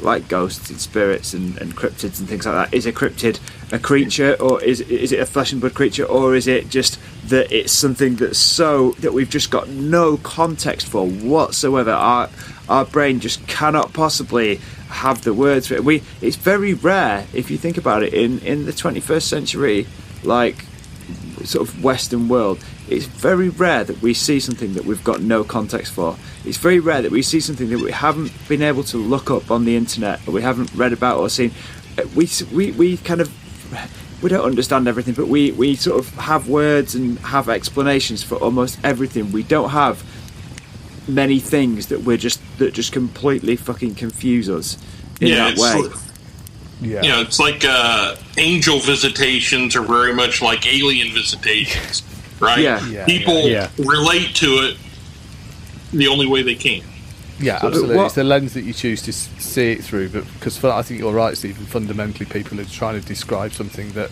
like ghosts and spirits and cryptids and things like that? Is a cryptid a creature, or is it a flesh and blood creature, or is it just that it's something that we've just got no context for whatsoever? Our brain just cannot possibly have the words for it. It's very rare, if you think about it, in the 21st century, like, sort of Western world, it's very rare that we see something that we've got no context for. It's very rare that we see something that we haven't been able to look up on the internet, or we haven't read about or seen. We kind of, we don't understand everything, but we sort of have words and have explanations for almost everything. We don't have many things that just completely fucking confuse us in that way.
It's like angel visitations are very much like alien visitations, right? People relate to it the only way they can.
Yeah, absolutely. It's the lens that you choose to see it through. But because I think you're right, Stephen. Fundamentally, people are trying to describe something that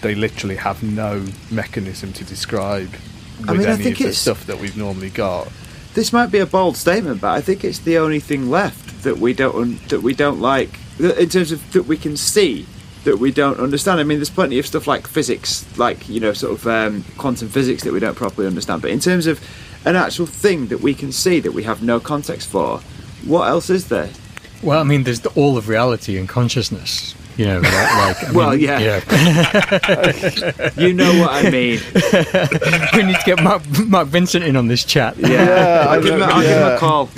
they literally have no mechanism to describe with any of the stuff that we've normally got.
This might be a bold statement, but I think it's the only thing left that we don't like. In terms of that we can see, that we don't understand. I mean, there's plenty of stuff like physics, like, sort of quantum physics that we don't properly understand. But in terms of an actual thing that we can see that we have no context for, what else is there?
Well, I mean, there's all of reality and consciousness. You know,
yeah. You know what I mean.
We need to get Mark Vincent in on this chat.
Yeah, I'll give him a call.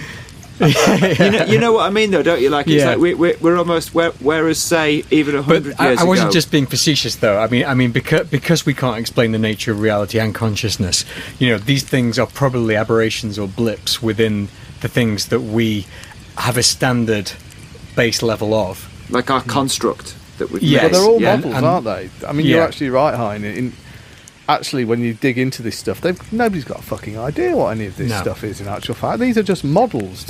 You know what I mean, though, don't you? Like, it's like we're almost whereas, say, even 100 years ago.
I wasn't just being facetious, though. I mean, because we can't explain the nature of reality and consciousness. You know, these things are probably aberrations or blips within the things that we have a standard base level of.
Like our construct that we.
But they're all models, aren't they? I mean, you're actually right, Hine. Actually, when you dig into this stuff, nobody's got a fucking idea what any of this stuff is in actual fact. These are just models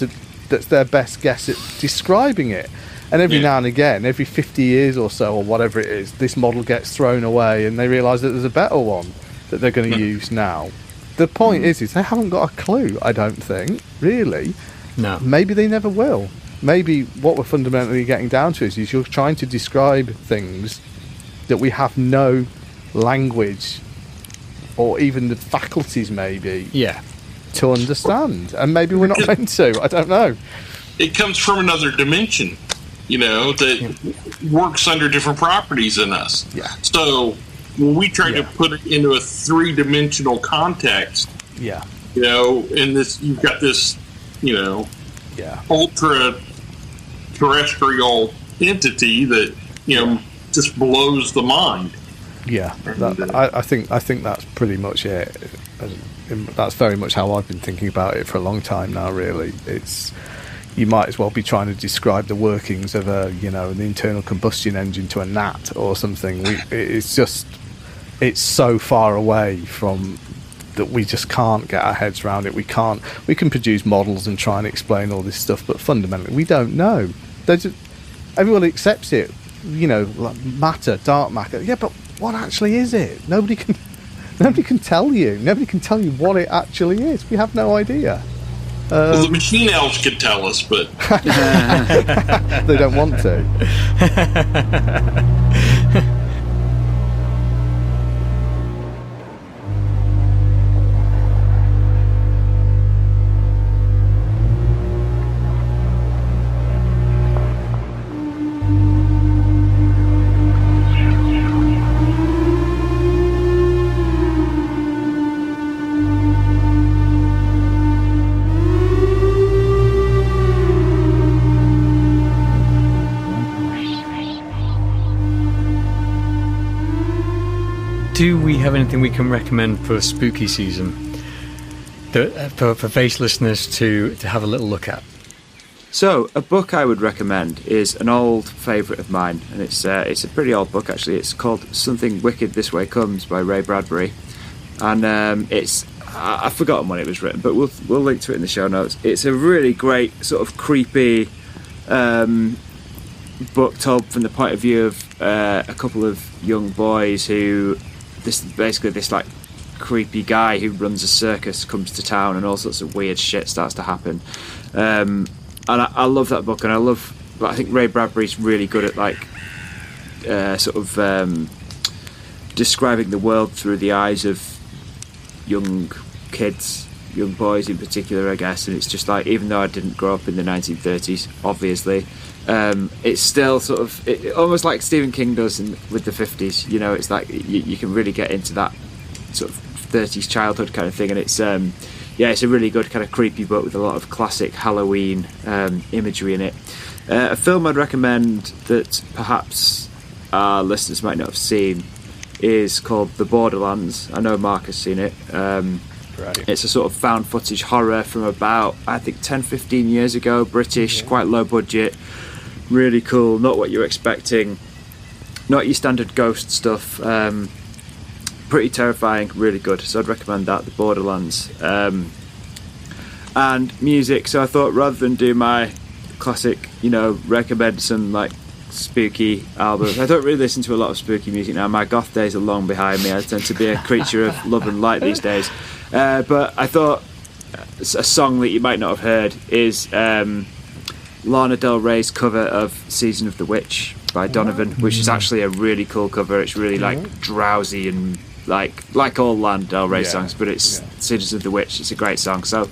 that's their best guess at describing it. And every now and again, every 50 years or so, or whatever it is, this model gets thrown away and they realise that there's a better one that they're going to use now. The point is they haven't got a clue, I don't think, really.
No.
Maybe they never will. Maybe what we're fundamentally getting down to is you're trying to describe things that we have no language or even the faculties maybe to understand, and maybe we're not meant to. I don't know.
It comes from another dimension, you know, that works under different properties than us. So when we try to put it into a three-dimensional context, you know, in this, you've got this, you know, ultra terrestrial entity that, you know, just blows the mind.
I think that's pretty much it. That's very much how I've been thinking about it for a long time now, really. You might as well be trying to describe the workings of an internal combustion engine to a gnat or something. It's so far away from that we just can't get our heads around it. We can produce models and try and explain all this stuff, but fundamentally we don't know. Everyone accepts it, you know, like matter, dark matter. Yeah, but what actually is it? Nobody can tell you. Nobody can tell you what it actually is. We have no idea.
Well, the machine elves could tell us, but
they don't want to.
Do we have anything we can recommend for spooky season for Vayse listeners to have a little look at?
So, a book I would recommend is an old favourite of mine, and it's a pretty old book actually. It's called Something Wicked This Way Comes by Ray Bradbury, and I've forgotten when it was written, but we'll link to it in the show notes. It's a really great sort of creepy book told from the point of view of a couple of young boys who. This like creepy guy who runs a circus comes to town and all sorts of weird shit starts to happen, and I love that book, and I think Ray Bradbury's really good at like describing the world through the eyes of young kids, young boys in particular, I guess. And it's just like, even though I didn't grow up in the 1930s, obviously, it's still sort of almost like Stephen King does with the 50s. You know, it's like you can really get into that sort of 30s childhood kind of thing, and it's it's a really good kind of creepy book with a lot of classic Halloween imagery in it. A film I'd recommend that perhaps our listeners might not have seen is called The Borderlands. I know Mark has seen it.
Right.
It's a sort of found footage horror from about, I think, 10-15 years ago, British, quite low budget, really cool, not what you're expecting, not your standard ghost stuff, pretty terrifying, really good, so I'd recommend that, The Borderlands. And music, so I thought rather than do my classic, recommend some like spooky albums. I don't really listen to a lot of spooky music now. My goth days are long behind me. I tend to be a creature of love and light these days. But I thought a song that you might not have heard is Lana Del Rey's cover of Season of the Witch by Donovan, which is actually a really cool cover. It's really like drowsy and like all Lana Del Rey songs, but it's Season of the Witch. It's a great song. So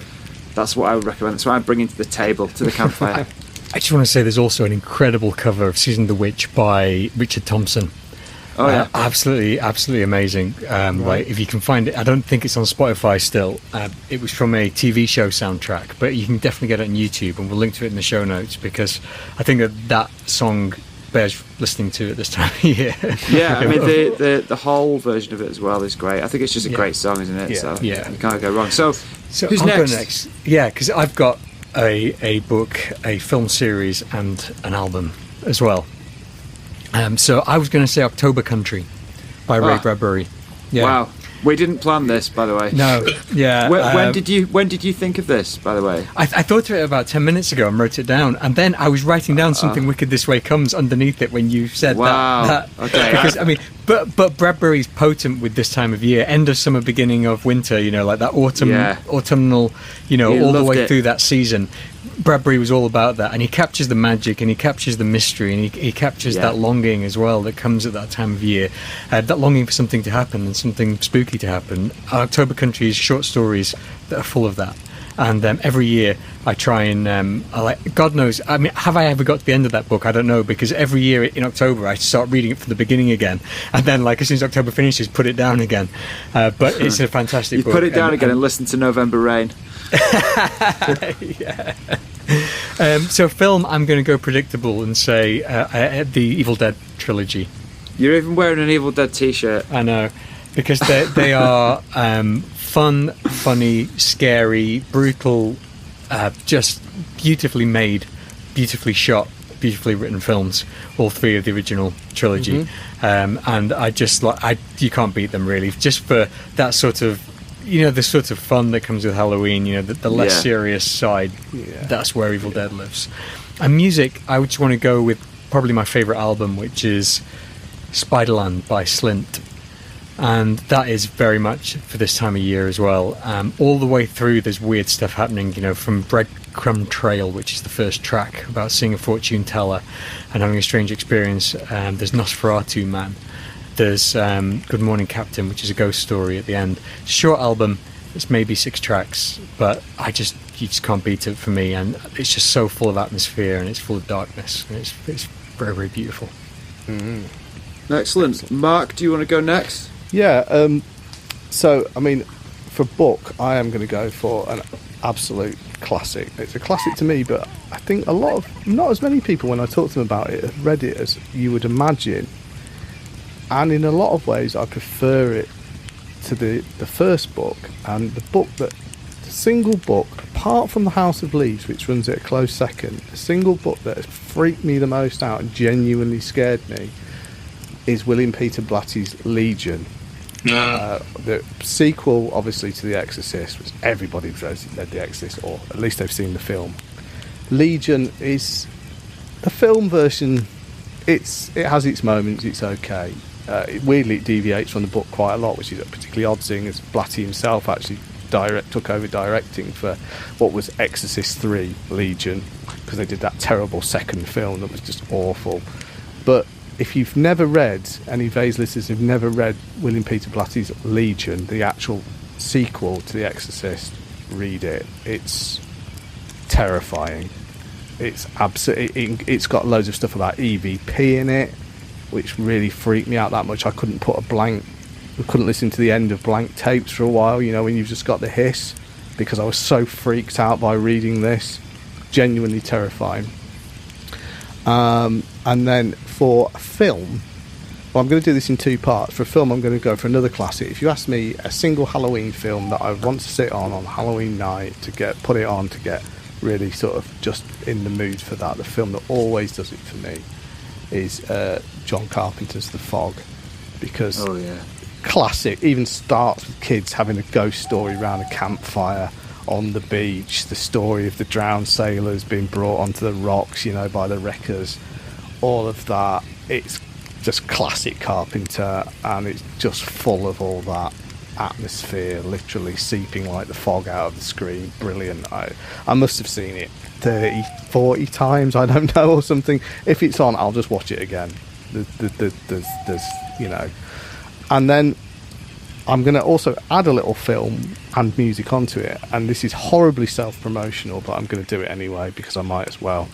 that's what I would recommend. That's what I'm bringing to the table, to the campfire.
I just want to say there's also an incredible cover of Season of the Witch by Richard Thompson.
Oh yeah,
absolutely amazing. Like if you can find it, I don't think it's on Spotify still. It was from a TV show soundtrack, but you can definitely get it on YouTube, and we'll link to it in the show notes because I think that song bears listening to at this time of year.
Yeah, I mean the whole version of it as well is great. I think it's just a great song, isn't it?
Yeah.
So
yeah,
you can't go wrong. So who's
I'll
next?
go next? Yeah, because I've got a book, a film series, and an album as well. So I was going to say October Country by Ray Bradbury. Yeah.
Wow, we didn't plan this, by the way.
No, yeah.
When did you think of this, by the way?
I thought of it about 10 minutes ago and wrote it down, and then I was writing down something wicked this way comes underneath it when you said that.
Okay.
Because I mean, but Bradbury's potent with this time of year, end of summer, beginning of winter. You know, like that autumnal. You know, all the way through that season. Bradbury was all about that, and he captures the magic, and he captures the mystery, and he captures that longing as well that comes at that time of year, that longing for something to happen and something spooky to happen. October Country is short stories that are full of that, and every year I try and God knows, I mean, have I ever got to the end of that book? I don't know, because every year in October I start reading it from the begining again, and then like as soon as October finishes, put it down again. But it's a fantastic book.
You put it down again and listen to November Rain.
Yeah. So film, I'm going to go predictable and say the Evil Dead trilogy.
You're even wearing an Evil Dead t-shirt.
I know, because they are fun, funny, scary, brutal, just beautifully made, beautifully shot, beautifully written films. All three of the original trilogy, and I just you can't beat them really. Just for that sort of. You know, the sort of fun that comes with Halloween, you know, the less serious side, that's where Evil Dead lives. And music, I would just want to go with probably my favourite album, which is Spiderland by Slint. And that is very much for this time of year as well. All the way through, there's weird stuff happening, you know, from Breadcrumb Trail, which is the first track, about seeing a fortune teller and having a strange experience. There's Nosferatu Man. There's Good Morning Captain, which is a ghost story at the end. It's a short album. It's maybe 6 tracks, but you just can't beat it for me. And it's just so full of atmosphere, and it's full of darkness. And it's very, very beautiful.
Excellent. Mark, do you want to go next?
Yeah. So, I mean, for book, I am going to go for an absolute classic. It's a classic to me, but I think not as many people, when I talk to them about it, have read it as you would imagine. And in a lot of ways, I prefer it to the first book. And the single book, apart from The House of Leaves, which runs at a close second, the single book that has freaked me the most out and genuinely scared me is William Peter Blatty's Legion. The sequel, obviously, to The Exorcist, which everybody's read The Exorcist, or at least they've seen the film. Legion is the film version. It has its moments. It's okay. Weirdly, it deviates from the book quite a lot, which is a particularly odd thing, as Blatty himself actually took over directing for what was Exorcist 3 Legion, because they did that terrible second film that was just awful. But if you've never read, any Vayse listeners who've never read William Peter Blatty's Legion, the actual sequel to The Exorcist, read it. It's terrifying. It's absolutely. It's got loads of stuff about EVP in it, which really freaked me out that much. I couldn't listen to the end of blank tapes for a while. You know, when you've just got the hiss, because I was so freaked out by reading this. Genuinely terrifying. And then for a film, well, I'm going to do this in 2 parts. For a film, I'm going to go for another classic. If you ask me a single Halloween film that I want to sit on Halloween night to put it on to get really sort of just in the mood for that, the film that always does it for me is John Carpenter's The Fog, because classic, even starts with kids having a ghost story around a campfire on the beach, the story of the drowned sailors being brought onto the rocks, you know, by the wreckers, all of that. It's just classic Carpenter, and it's just full of all that atmosphere, literally seeping like the fog out of the screen. Brilliant. I must have seen it 30, 40 times, I don't know, or something. If it's on, I'll just watch it again. There's you know. And then I'm going to also add a little film and music onto it, and this is horribly self-promotional, but I'm going to do it anyway because I might as well.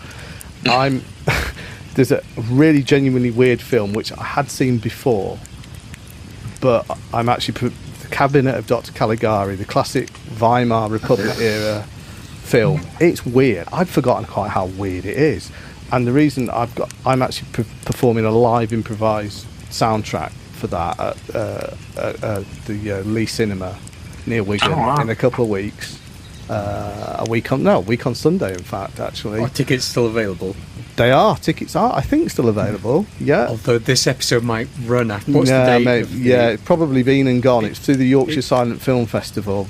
There's a really genuinely weird film which I had seen before, but I'm actually the Cabinet of Dr. Caligari, the classic Weimar Republic era film. It's weird. I'd forgotten quite how weird it is, and the reason I'm actually performing a live improvised soundtrack for that at the Lee Cinema near Wigan in a couple of weeks. A week on Sunday, in fact, actually.
Are tickets still available?
They are. Tickets are, I think, still available. Yeah.
Although this episode might run after. What's the date?
Mate, it's probably been and gone. It's through the Yorkshire Silent Film Festival.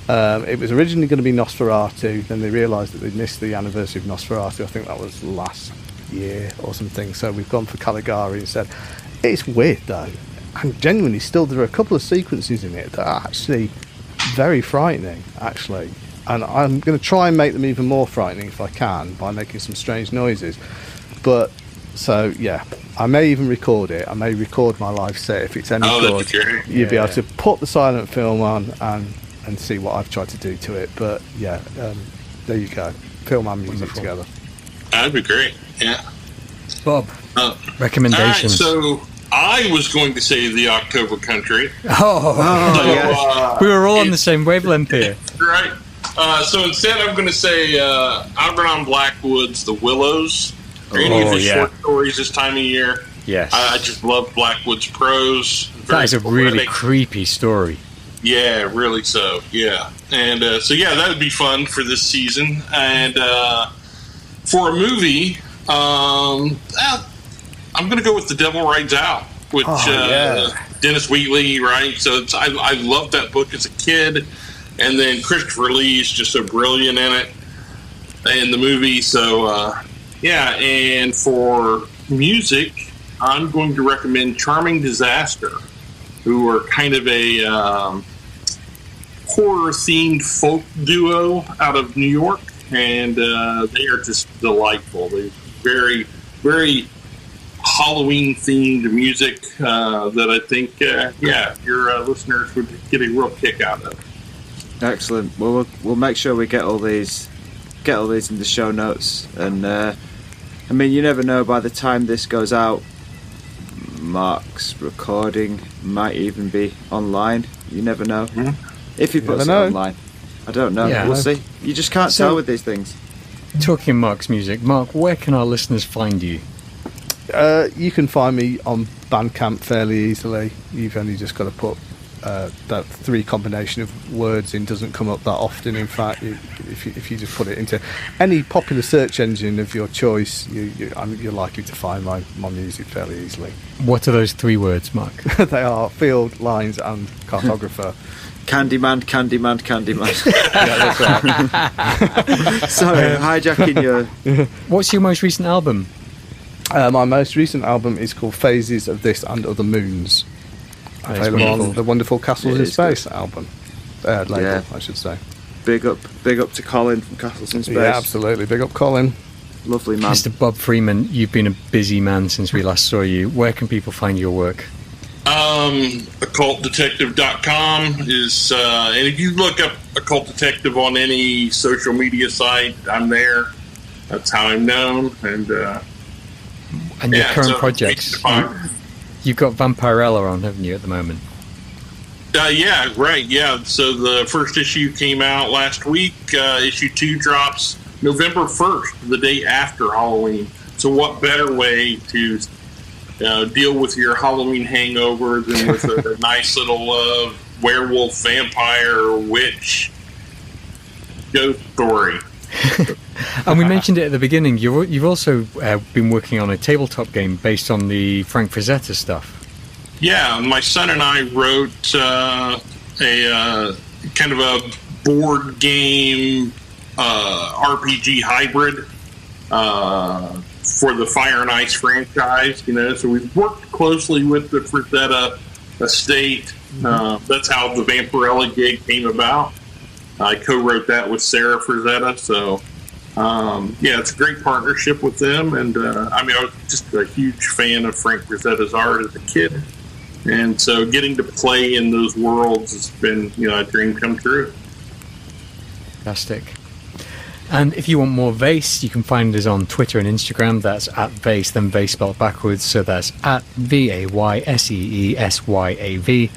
It was originally going to be Nosferatu, then they realised that they'd missed the anniversary of Nosferatu. I think that was last year or something. So we've gone for Caligari instead. It's weird, though. And genuinely, still, there are a couple of sequences in it that are actually very frightening, actually. And I'm going to try and make them even more frightening if I can by making some strange noises. But, so, yeah, I may even record it. I may record my live set if it's any good. You'll be able to put the silent film on and see what I've tried to do to it. But, yeah, there you go. Film and music together.
That'd be great, yeah.
Bob, recommendations.
All right, so I was going to say the October Country.
Yes. We were all on the same wavelength here.
Right. So instead, I'm going to say Algernon Blackwood's The Willows. Are any of his short stories this time of year?
Yes.
I just love Blackwood's prose.
That is a really creepy story.
Yeah, really so. Yeah. And that would be fun for this season. And for a movie, I'm going to go with The Devil Rides Out, which Dennis Wheatley, right? So I loved that book as a kid. And then Christopher Lee's just so brilliant in it, in the movie. So, and for music, I'm going to recommend Charming Disaster, who are kind of a horror-themed folk duo out of New York. And they are just delightful. They're very, very Halloween-themed music that I think, your listeners would get a real kick out of.
Excellent. Well, we'll make sure we get all these in the show notes. And I mean, you never know. By the time this goes out, Mark's recording might even be online. You never know. Mm-hmm. If he puts it online, I don't know. Yeah, we'll see. You just can't tell with these things.
Talking Mark's music, Mark, where can our listeners find you?
You can find me on Bandcamp fairly easily. You've only just got to put that 3 combination of words in. Doesn't come up that often. In fact, if you just put it into any popular search engine of your choice, you're likely to find my music fairly easily.
What are those 3 words, Mark?
They are Field, Lines and Cartographer.
Candyman. Yeah, that's right. Sorry, hijacking your...
What's your most recent album?
My most recent album is called Phases of This and Other Moons. Available on the Wonderful Castles in Space album. Label, I should say.
Big up to Colin from Castles in Space.
Yeah, absolutely. Big up Colin.
Lovely man.
Mr. Bob Freeman, you've been a busy man since we last saw you. Where can people find your work?
OccultDetective.com is, and if you look up Occult Detective on any social media site, I'm there. That's how I'm known. And your
current projects. You've got Vampirella on, haven't you, at the moment?
Yeah, right. Yeah. So the first issue came out last week. Issue 2 drops November 1st, the day after Halloween. So what better way to deal with your Halloween hangover than with a nice little werewolf, vampire, witch, ghost story?
And we mentioned it at the beginning. You've also been working on a tabletop game based on the Frank Frazetta stuff.
Yeah, my son and I wrote a kind of a board game RPG hybrid for the Fire and Ice franchise. So we've worked closely with the Frazetta estate. That's how the Vampirella gig came about. I co-wrote that with Sarah Frazetta, so it's a great partnership with them. And I was just a huge fan of Frank Frazetta's art as a kid, and so getting to play in those worlds has been a dream come true.
Fantastic. And if you want more Vayse, you can find us on Twitter and Instagram. That's at Vayse, then Vayse spelled backwards. So that's at VAYSEESYAV.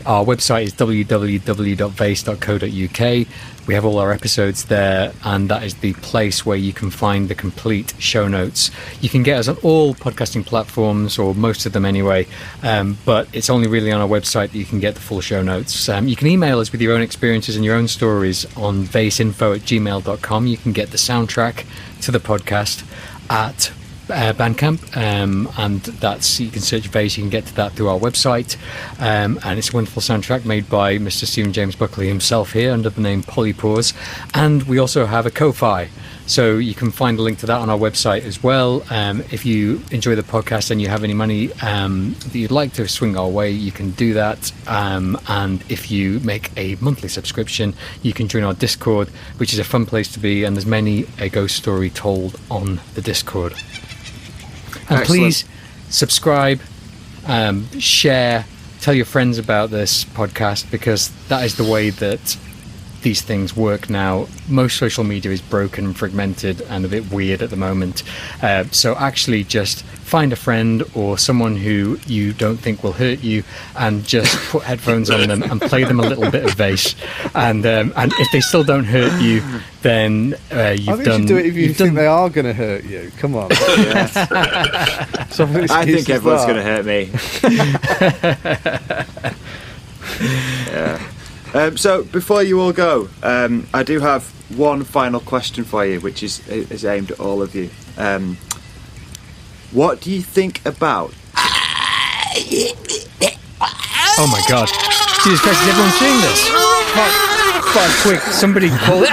Our website is www.vayse.co.uk. We have all our episodes there, and that is the place where you can find the complete show notes. You can get us on all podcasting platforms, or most of them anyway, but it's only really on our website that you can get the full show notes. You can email us with your own experiences and your own stories on vayse.info@gmail.com. You can get the soundtrack to the podcast at Bandcamp, and that's, you can search Vayse, you can get to that through our website, and it's a wonderful soundtrack made by Mr. Stephen James Buckley himself here under the name Polypores. And we also have a Ko-Fi, so you can find a link to that on our website as well. If you enjoy the podcast and you have any money that you'd like to swing our way, you can do that, and if you make a monthly subscription, you can join our Discord, which is a fun place to be, and there's many a ghost story told on the Discord. And please subscribe, share, tell your friends about this podcast, because that is the way that these things work now. Most social media is broken and fragmented and a bit weird at the moment. So actually just find a friend or someone who you don't think will hurt you, and just put headphones on them and play them a little bit of Vayse. And if they still don't hurt you, then you've done...
you should do it if you think they are going to hurt you. Come on.
I think everyone's going to hurt me. Yeah. So before you all go, I do have one final question for you, which is aimed at all of you. What do you think about...
Oh my God. Jesus Christ, is everyone seeing this? Quite quick, somebody call it...